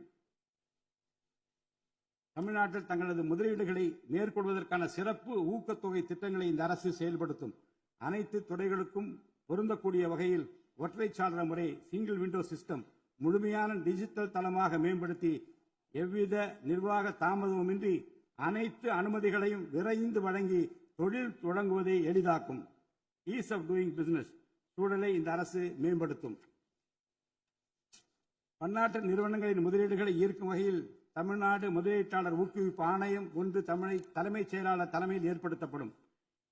தமிழ்நாட்டில் தங்களது முதலீடுகளை மேற்கொள்வதற்கான சிறப்பு ஊக்கத்தொகை திட்டங்களை இந்த அரசு செயல்படுத்தும். அனைத்து துறைகளுக்கும் பொருந்தக்கூடிய வகையில் ஒற்றைச்சாளர முறை, சிங்கிள் விண்டோ சிஸ்டம் முழுமையான டிஜிட்டல் தளமாக மேம்படுத்தி எவ்வித நிர்வாக தாமதமுமின்றி அனைத்து அனுமதிகளையும் விரைந்து வழங்கி தொழில் தொடங்குவதை எளிதாக்கும். ஈஸ் ஆஃப் டூயிங் பிசினஸ் சூழலை இந்த அரசு மேம்படுத்தும். பன்னாட்டு நிறுவனங்களின் முதலீடுகளை ஈர்க்கும் வகையில் தமிழ்நாடு முதலீட்டாளர் ஊக்குவிப்பு ஆணையம் ஒன்று தலைமைச் செயலாளர் தலைமையில் ஏற்படுத்தப்படும்.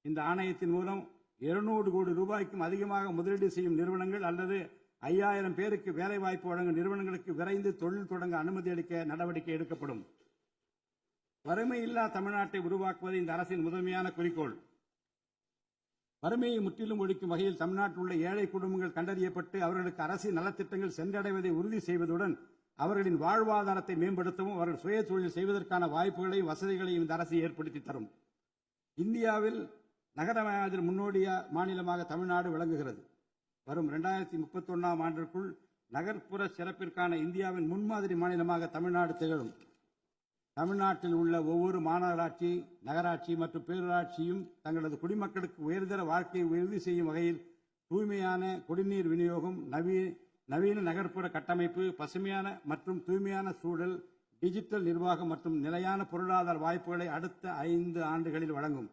இந்த ஆணையத்தின் மூலம் 200 கோடி ரூபாய்க்கும் அதிகமாக முதலீடு செய்யும் நிறுவனங்கள் அல்லது 5000 பேருக்கு வேலைவாய்ப்பு வழங்கும் நிறுவனங்களுக்கு விரைந்து தொழில் தொடங்க அனுமதி அளிக்க நடவடிக்கை எடுக்கப்படும். வறுமையில்லா தமிழ்நாட்டை உருவாக்குவது இந்த அரசின் முதன்மையான குறிக்கோள். வறுமையை முற்றிலும் ஒழிக்கும் வகையில் தமிழ்நாட்டில் உள்ள ஏழை குடும்பங்கள் கண்டறியப்பட்டு அவர்களுக்கு அரசின் நலத்திட்டங்கள் சென்றடைவதை உறுதி செய்வதுடன் அவர்களின் வாழ்வாதாரத்தை மேம்படுத்தவும் அவர்கள் சுய தொழில் செய்வதற்கான வாய்ப்புகளையும் வசதிகளையும் இந்த அரசு ஏற்படுத்தி தரும். இந்தியாவில் நகரமயமாதல் முன்னோடிய மாநிலமாக தமிழ்நாடு விளங்குகிறது. வரும் 2031ஆம் ஆண்டிற்குள் நகர்ப்புற சிறப்பிற்கான இந்தியாவின் முன்மாதிரி மாநிலமாக தமிழ்நாடு திகழும். தமிழ்நாட்டில் உள்ள ஒவ்வொரு மாநகராட்சி, நகராட்சி மற்றும் பேரூராட்சியும் தங்களது குடிமக்களுக்கு உயர்தர வாழ்க்கையை உறுதி செய்யும் வகையில் தூய்மையான குடிநீர் விநியோகம், நவீன நகர்ப்புற கட்டமைப்பு, பசுமையான மற்றும் தூய்மையான சூழல், டிஜிட்டல் நிர்வாகம் மற்றும் நிலையான பொருளாதார வாய்ப்புகளை அடுத்த 5 ஆண்டுகளில் வழங்கும்.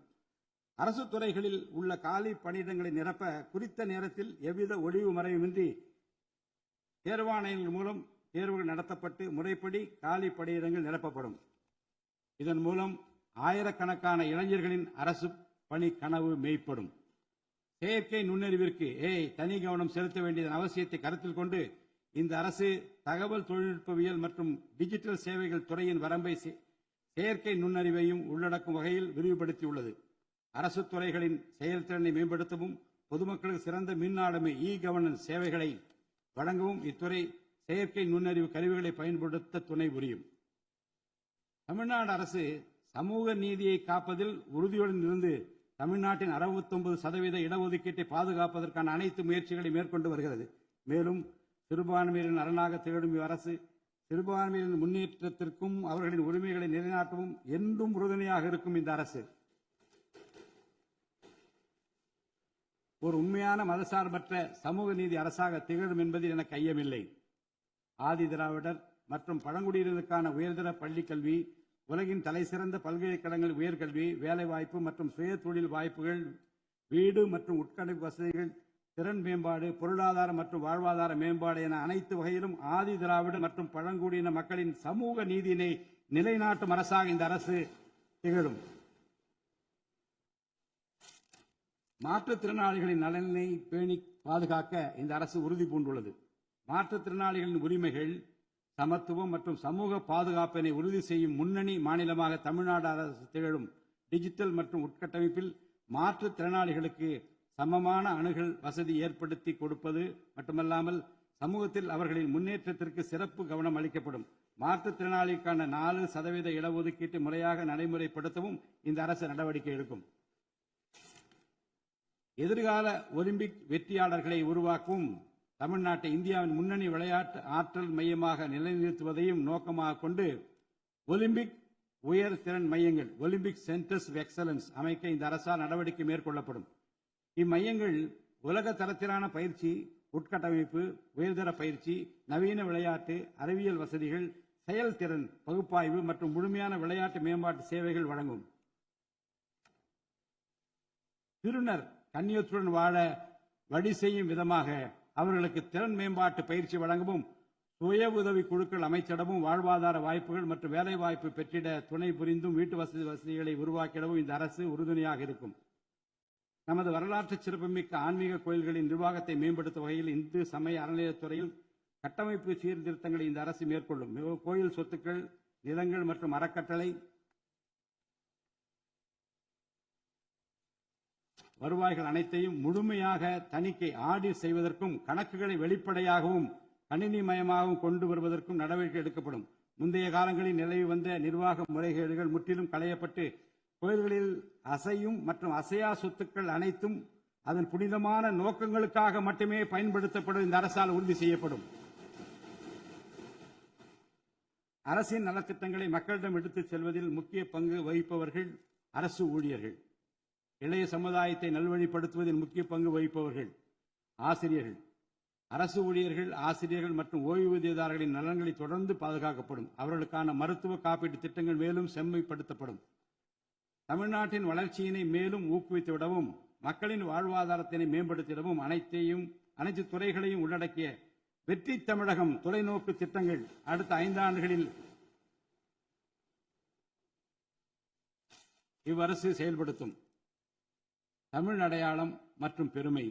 அரசு துறைகளில் உள்ள காலி பணியிடங்களை நிரப்ப குறித்த நேரத்தில் எவ்வித ஒளிவு மறைவுமின்றி தேர்வாணையங்கள் மூலம் தேர்வுகள் நடத்தப்பட்டு முறைப்படி காலி பணியிடங்கள் நிரப்பப்படும். இதன் மூலம் ஆயிரக்கணக்கான இளைஞர்களின் அரசு பணி கனவு மெய்ப்படும். செயற்கை நுண்ணறிவிற்கு தனி கவனம் செலுத்த வேண்டியதன் அவசியத்தை கருத்தில் கொண்டு இந்த அரசு தகவல் தொழில்நுட்பவியல் மற்றும் டிஜிட்டல் சேவைகள் துறையின் வரம்பை செயற்கை நுண்ணறிவையும் உள்ளடக்கும் வகையில் விரிவுபடுத்தியுள்ளது. அரசு துறைகளின் செயல்திறனை மேம்படுத்தவும் பொதுமக்களுக்கு சிறந்த மின் ஆளுமை கவர்னன்ஸ் சேவைகளை வழங்கவும் இத்துறை செயற்கை நுண்ணறிவு கருவிகளை பயன்படுத்த துணை புரியும். தமிழ்நாடு அரசு சமூக நீதியை காப்பதில் உறுதியுடன் இருந்து தமிழ்நாட்டின் 69% இடஒதுக்கீட்டை பாதுகாப்பதற்கான அனைத்து முயற்சிகளை மேற்கொண்டு வருகிறது. மேலும் சிறுபான்மையினரின் அரணாக திகழும் அரசு சிறுபான்மையினரின் முன்னேற்றத்திற்கும் அவர்களின் உரிமைகளை நிலைநாட்டவும் என்றும் உறுதுணையாக இருக்கும் இந்த அரசு ஒரு உண்மையான மதசார்பற்ற சமூக நீதி அரசாக திகழும் என்பதில் எனக்கு ஐயமில்லை. ஆதி திராவிடர் மற்றும் பழங்குடியினருக்கான உயர்தர பள்ளிக் கல்வி, உலகின் தலைசிறந்த பல்கலைக்கழகங்கள் உயர்கல்வி, வேலைவாய்ப்பு மற்றும் சுய தொழில் வாய்ப்புகள், வீடு மற்றும் உட்கட்டமைப்பு வசதிகள், திறன் மேம்பாடு, பொருளாதார மற்றும் வாழ்வாதார மேம்பாடு என அனைத்து வகையிலும் ஆதி திராவிடர் மற்றும் பழங்குடியின மக்களின் சமூக நீதியினை நிலைநாட்டும் அரசாக இந்த அரசு திகழும். மாற்றுத்திறனாளிகளின் நலனை பேணி பாதுகாக்க இந்த அரசு உறுதி பூண்டுள்ளது. மாற்றுத்திறனாளிகளின் உரிமைகள், சமத்துவம் மற்றும் சமூக பாதுகாப்பினை உறுதி செய்யும் முன்னணி மாநிலமாக தமிழ்நாடு அரசு திகழும். டிஜிட்டல் மற்றும் உட்கட்டமைப்பில் மாற்றுத்திறனாளிகளுக்கு சமமான அணுகல் வசதி ஏற்படுத்தி கொடுப்பது மட்டுமல்லாமல் சமூகத்தில் அவர்களின் முன்னேற்றத்திற்கு சிறப்பு கவனம் அளிக்கப்படும். மாற்றுத்திறனாளிக்கான 4% இடஒதுக்கீட்டு முறையாக நடைமுறைப்படுத்தவும் இந்த அரசு நடவடிக்கை எடுக்கும். எதிர்கால ஒலிம்பிக் வெற்றியாளர்களை உருவாக்கவும் தமிழ்நாட்டை இந்தியாவின் முன்னணி விளையாட்டு ஆற்றல் மையமாக நிலைநிறுத்துவதையும் நோக்கமாக கொண்டு ஒலிம்பிக் உயர் திறன் மையங்கள் ஒலிம்பிக் சென்டர்ஸ் ஆஃப் எக்ஸலன்ஸ் அமைக்க இந்த அரசால் நடவடிக்கை மேற்கொள்ளப்படும். இம்மையங்கள் உலக தரத்திலான பயிற்சி, உட்கட்டமைப்பு, உயர்தர பயிற்சி, நவீன விளையாட்டு, அறிவியல் வசதிகள், செயல்திறன் பகுப்பாய்வு மற்றும் முழுமையான விளையாட்டு மேம்பாட்டு சேவைகள் வழங்கும். திருநர் கண்ணியத்துடன் வாழ வழி செய்யும் விதமாக அவர்களுக்கு திறன் மேம்பாட்டு பயிற்சி வழங்கவும், சுய உதவி குழுக்கள் அமைச்சிடவும், வாழ்வாதார வாய்ப்புகள் மற்றும் வேலை வாய்ப்பு பெற்றிட துணை புரிந்தும் வீட்டு வசதிகளை உருவாக்கிடவும் இந்த அரசு உறுதுணையாக இருக்கும். நமது வரலாற்று சிறப்புமிக்க ஆன்மீக கோயில்களின் நிர்வாகத்தை மேம்படுத்தும் வகையில் இந்து சமய அறநிலையத்துறையில் கட்டமைப்பு சீர்திருத்தங்களை இந்த அரசு மேற்கொள்ளும். கோயில் சொத்துக்கள், நிலங்கள் மற்றும் அறக்கட்டளை வருவாய்கள் அனைத்தையும் முழுமையாக தணிக்கை ஆடிட் செய்வதற்கும் கணக்குகளை வெளிப்படையாகவும் கணினிமயமாகவும் கொண்டு வருவதற்கும் நடவடிக்கை எடுக்கப்படும். முந்தைய காலங்களில் நிலவி வந்த நிர்வாக முறைகேடுகள் முற்றிலும் களையப்பட்டு கோயில்களில் அசையும் மற்றும் அசையா சொத்துக்கள் அனைத்தும் அதன் புனிதமான நோக்கங்களுக்காக மட்டுமே பயன்படுத்தப்படும் இந்த அரசால் உறுதி செய்யப்படும். அரசின் நலத்திட்டங்களை மக்களிடம் எடுத்துச் செல்வதில் முக்கிய பங்கு வகிப்பவர்கள் அரசு ஊழியர்கள். இளைய சமுதாயத்தை நல்வழிப்படுத்துவதில் முக்கிய பங்கு வகிப்பவர்கள் ஆசிரியர்கள். அரசு ஊழியர்கள், ஆசிரியர்கள் மற்றும் ஓய்வூதியதாரர்களின் நலன்களை தொடர்ந்து பாதுகாக்கப்படும். அவர்களுக்கான மருத்துவ காப்பீட்டு திட்டங்கள் மேலும் செம்மைப்படுத்தப்படும். தமிழ்நாட்டின் வளர்ச்சியினை மேலும் ஊக்குவித்துவிடவும், மக்களின் வாழ்வாதாரத்தினை மேம்படுத்திடவும் அனைத்து துறைகளையும் உள்ளடக்கிய வெற்றி தமிழகம் தொலைநோக்கு திட்டங்கள் அடுத்த 5 ஆண்டுகளில் இவ்வரசு செயல்படுத்தும். தமிழ் அடையாளம் மற்றும் பெருமை,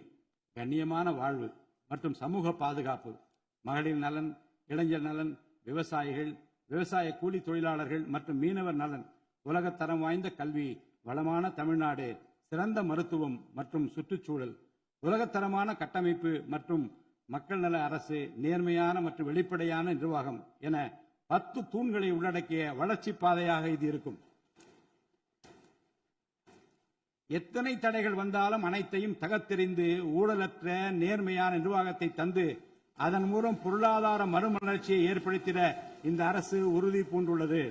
கண்ணியமான வாழ்வு மற்றும் சமூக பாதுகாப்பு, மகளிர் நலன், இளைஞர் நலன், விவசாயிகள், விவசாய கூலி தொழிலாளர்கள் மற்றும் மீனவர் நலன், உலகத்தரம் வாய்ந்த கல்வி, வளமான தமிழ்நாடு, சிறந்த மருத்துவம் மற்றும் சுற்றுச்சூழல், உலகத்தரமான கட்டமைப்பு மற்றும் மக்கள் நல அரசு, நேர்மையான மற்றும் வெளிப்படையான நிர்வாகம் என 10 தூண்களை உள்ளடக்கிய வளர்ச்சி பாதையாக இது இருக்கும். எத்தனை தடைகள் வந்தாலும் அனைத்தையும் தகர்த்தெறிந்து ஊழலற்ற நேர்மையான நிர்வாகத்தை தந்து அதன் மூலம் பொருளாதார மறுமலர்ச்சியை ஏற்படுத்திட இந்த அரசு உறுதி பூண்டுள்ளது.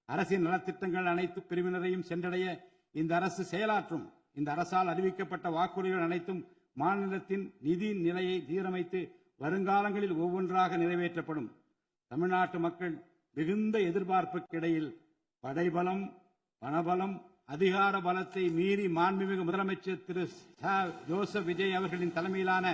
அரசின் நலத்திட்டங்கள் அனைத்து பிரிவினரையும் சென்றடைய இந்த அரசு செயலாற்றும். இந்த அரசால் அறிவிக்கப்பட்ட வாக்குறுதிகள் அனைத்தும் மாநிலத்தின் நிதி நிலையை சீரமைத்து வருங்காலங்களில் ஒவ்வொன்றாக நிறைவேற்றப்படும். தமிழ்நாட்டு மக்கள் மிகுந்த எதிர்பார்ப்புக்கிடையில் படைபலம், பணபலம், அதிகார பலத்தை மீறி மாண்புமிகு முதலமைச்சர் திரு ஜோசப் விஜய் அவர்களின் தலைமையிலான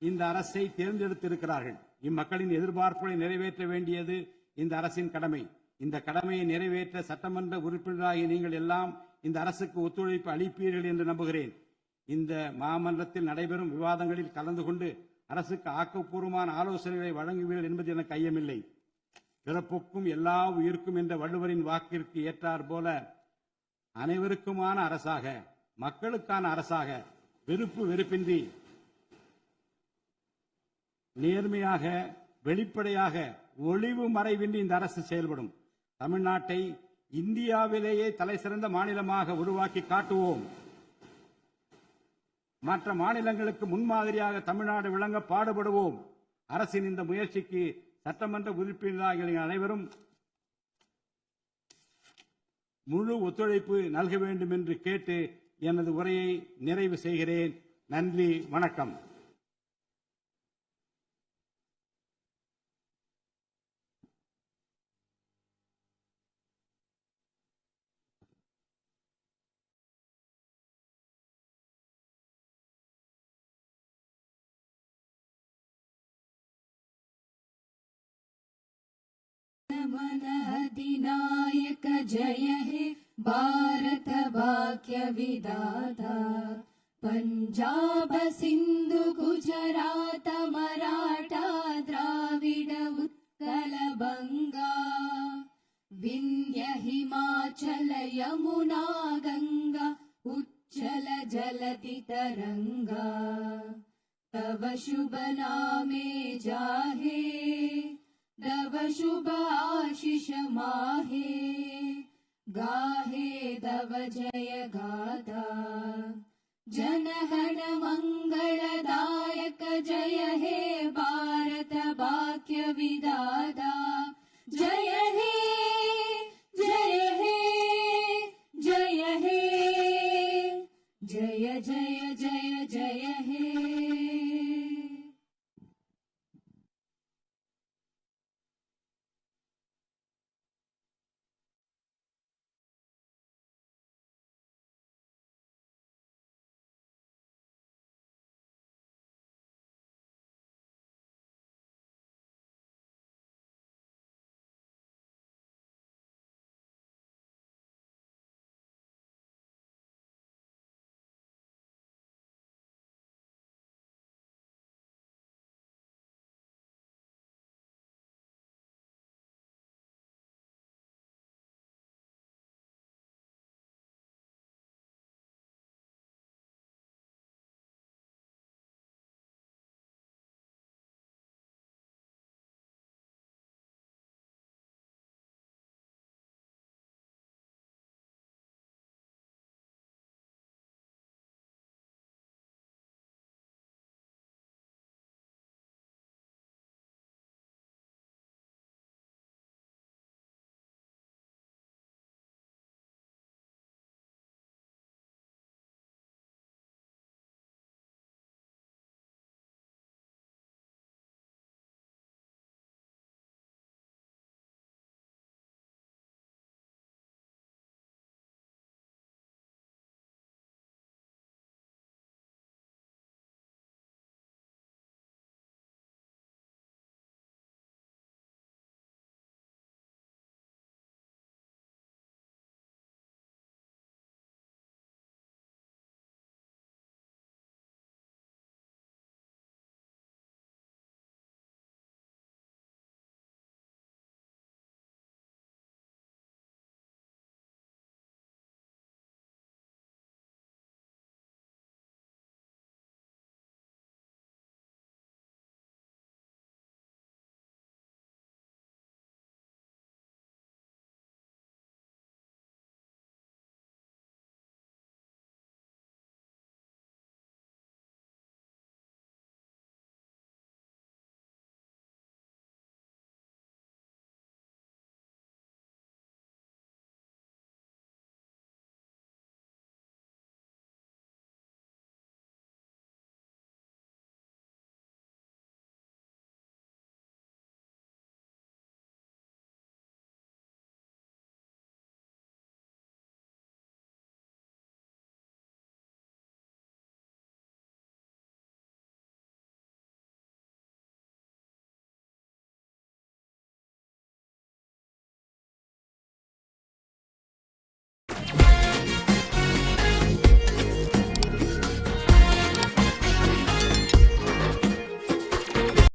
இந்த அரசை தேர்ந்தெடுத்திருக்கிறார்கள். இம்மக்களின் எதிர்பார்ப்புகளை நிறைவேற்ற வேண்டியது இந்த அரசின் கடமை. இந்த கடமையை நிறைவேற்ற சட்டமன்ற உறுப்பினராகிய நீங்கள் எல்லாம் இந்த அரசுக்கு ஒத்துழைப்பு அளிப்பீர்கள் என்று நம்புகிறேன். இந்த மாமன்றத்தில் நடைபெறும் விவாதங்களில் கலந்து கொண்டு அரசுக்கு ஆக்கப்பூர்வமான ஆலோசனைகளை வழங்குவீர்கள் என்பது எனக்கு ஐயமில்லை. பிறப்புக்கும் எல்லா உயிர்க்கும் என்ற வள்ளுவரின் வாக்கிற்கு ஏற்றார் போல அனைவருக்குமான அரசாக, மக்களுக்கான அரசாக, வெறுப்பின்றி நேர்மையாக வெளிப்படையாக ஒளிவு மறைவின்றி இந்த அரசு செயல்படும். தமிழ்நாட்டை இந்தியாவிலேயே தலைசிறந்த மாநிலமாக உருவாக்கி காட்டுவோம். மற்ற மாநிலங்களுக்கு முன்மாதிரியாக தமிழ்நாடு விளங்க பாடுபடுவோம். அரசின் இந்த முயற்சிக்கு சட்டமன்ற உறுப்பினர்கள் அனைவரும் முழு ஒத்துழைப்பு நல்க வேண்டும் என்று கேட்டு எனது உரையை நிறைவு செய்கிறேன். நன்றி, வணக்கம். मन अधिनायक जय हे भारत भाग्य विधाता पंजाब सिंधु गुजरात मराठा द्राविड उत्कल बंगा विंध्य हिमाचल यमुना गंगा उच्चल जलधि तरंगा तव शुभ नामे जाहे तव शुभ आशीष माहे गाहे तव जय गाथा जनगण मंगलदायक जय हे भारत भाग्य विधाता जय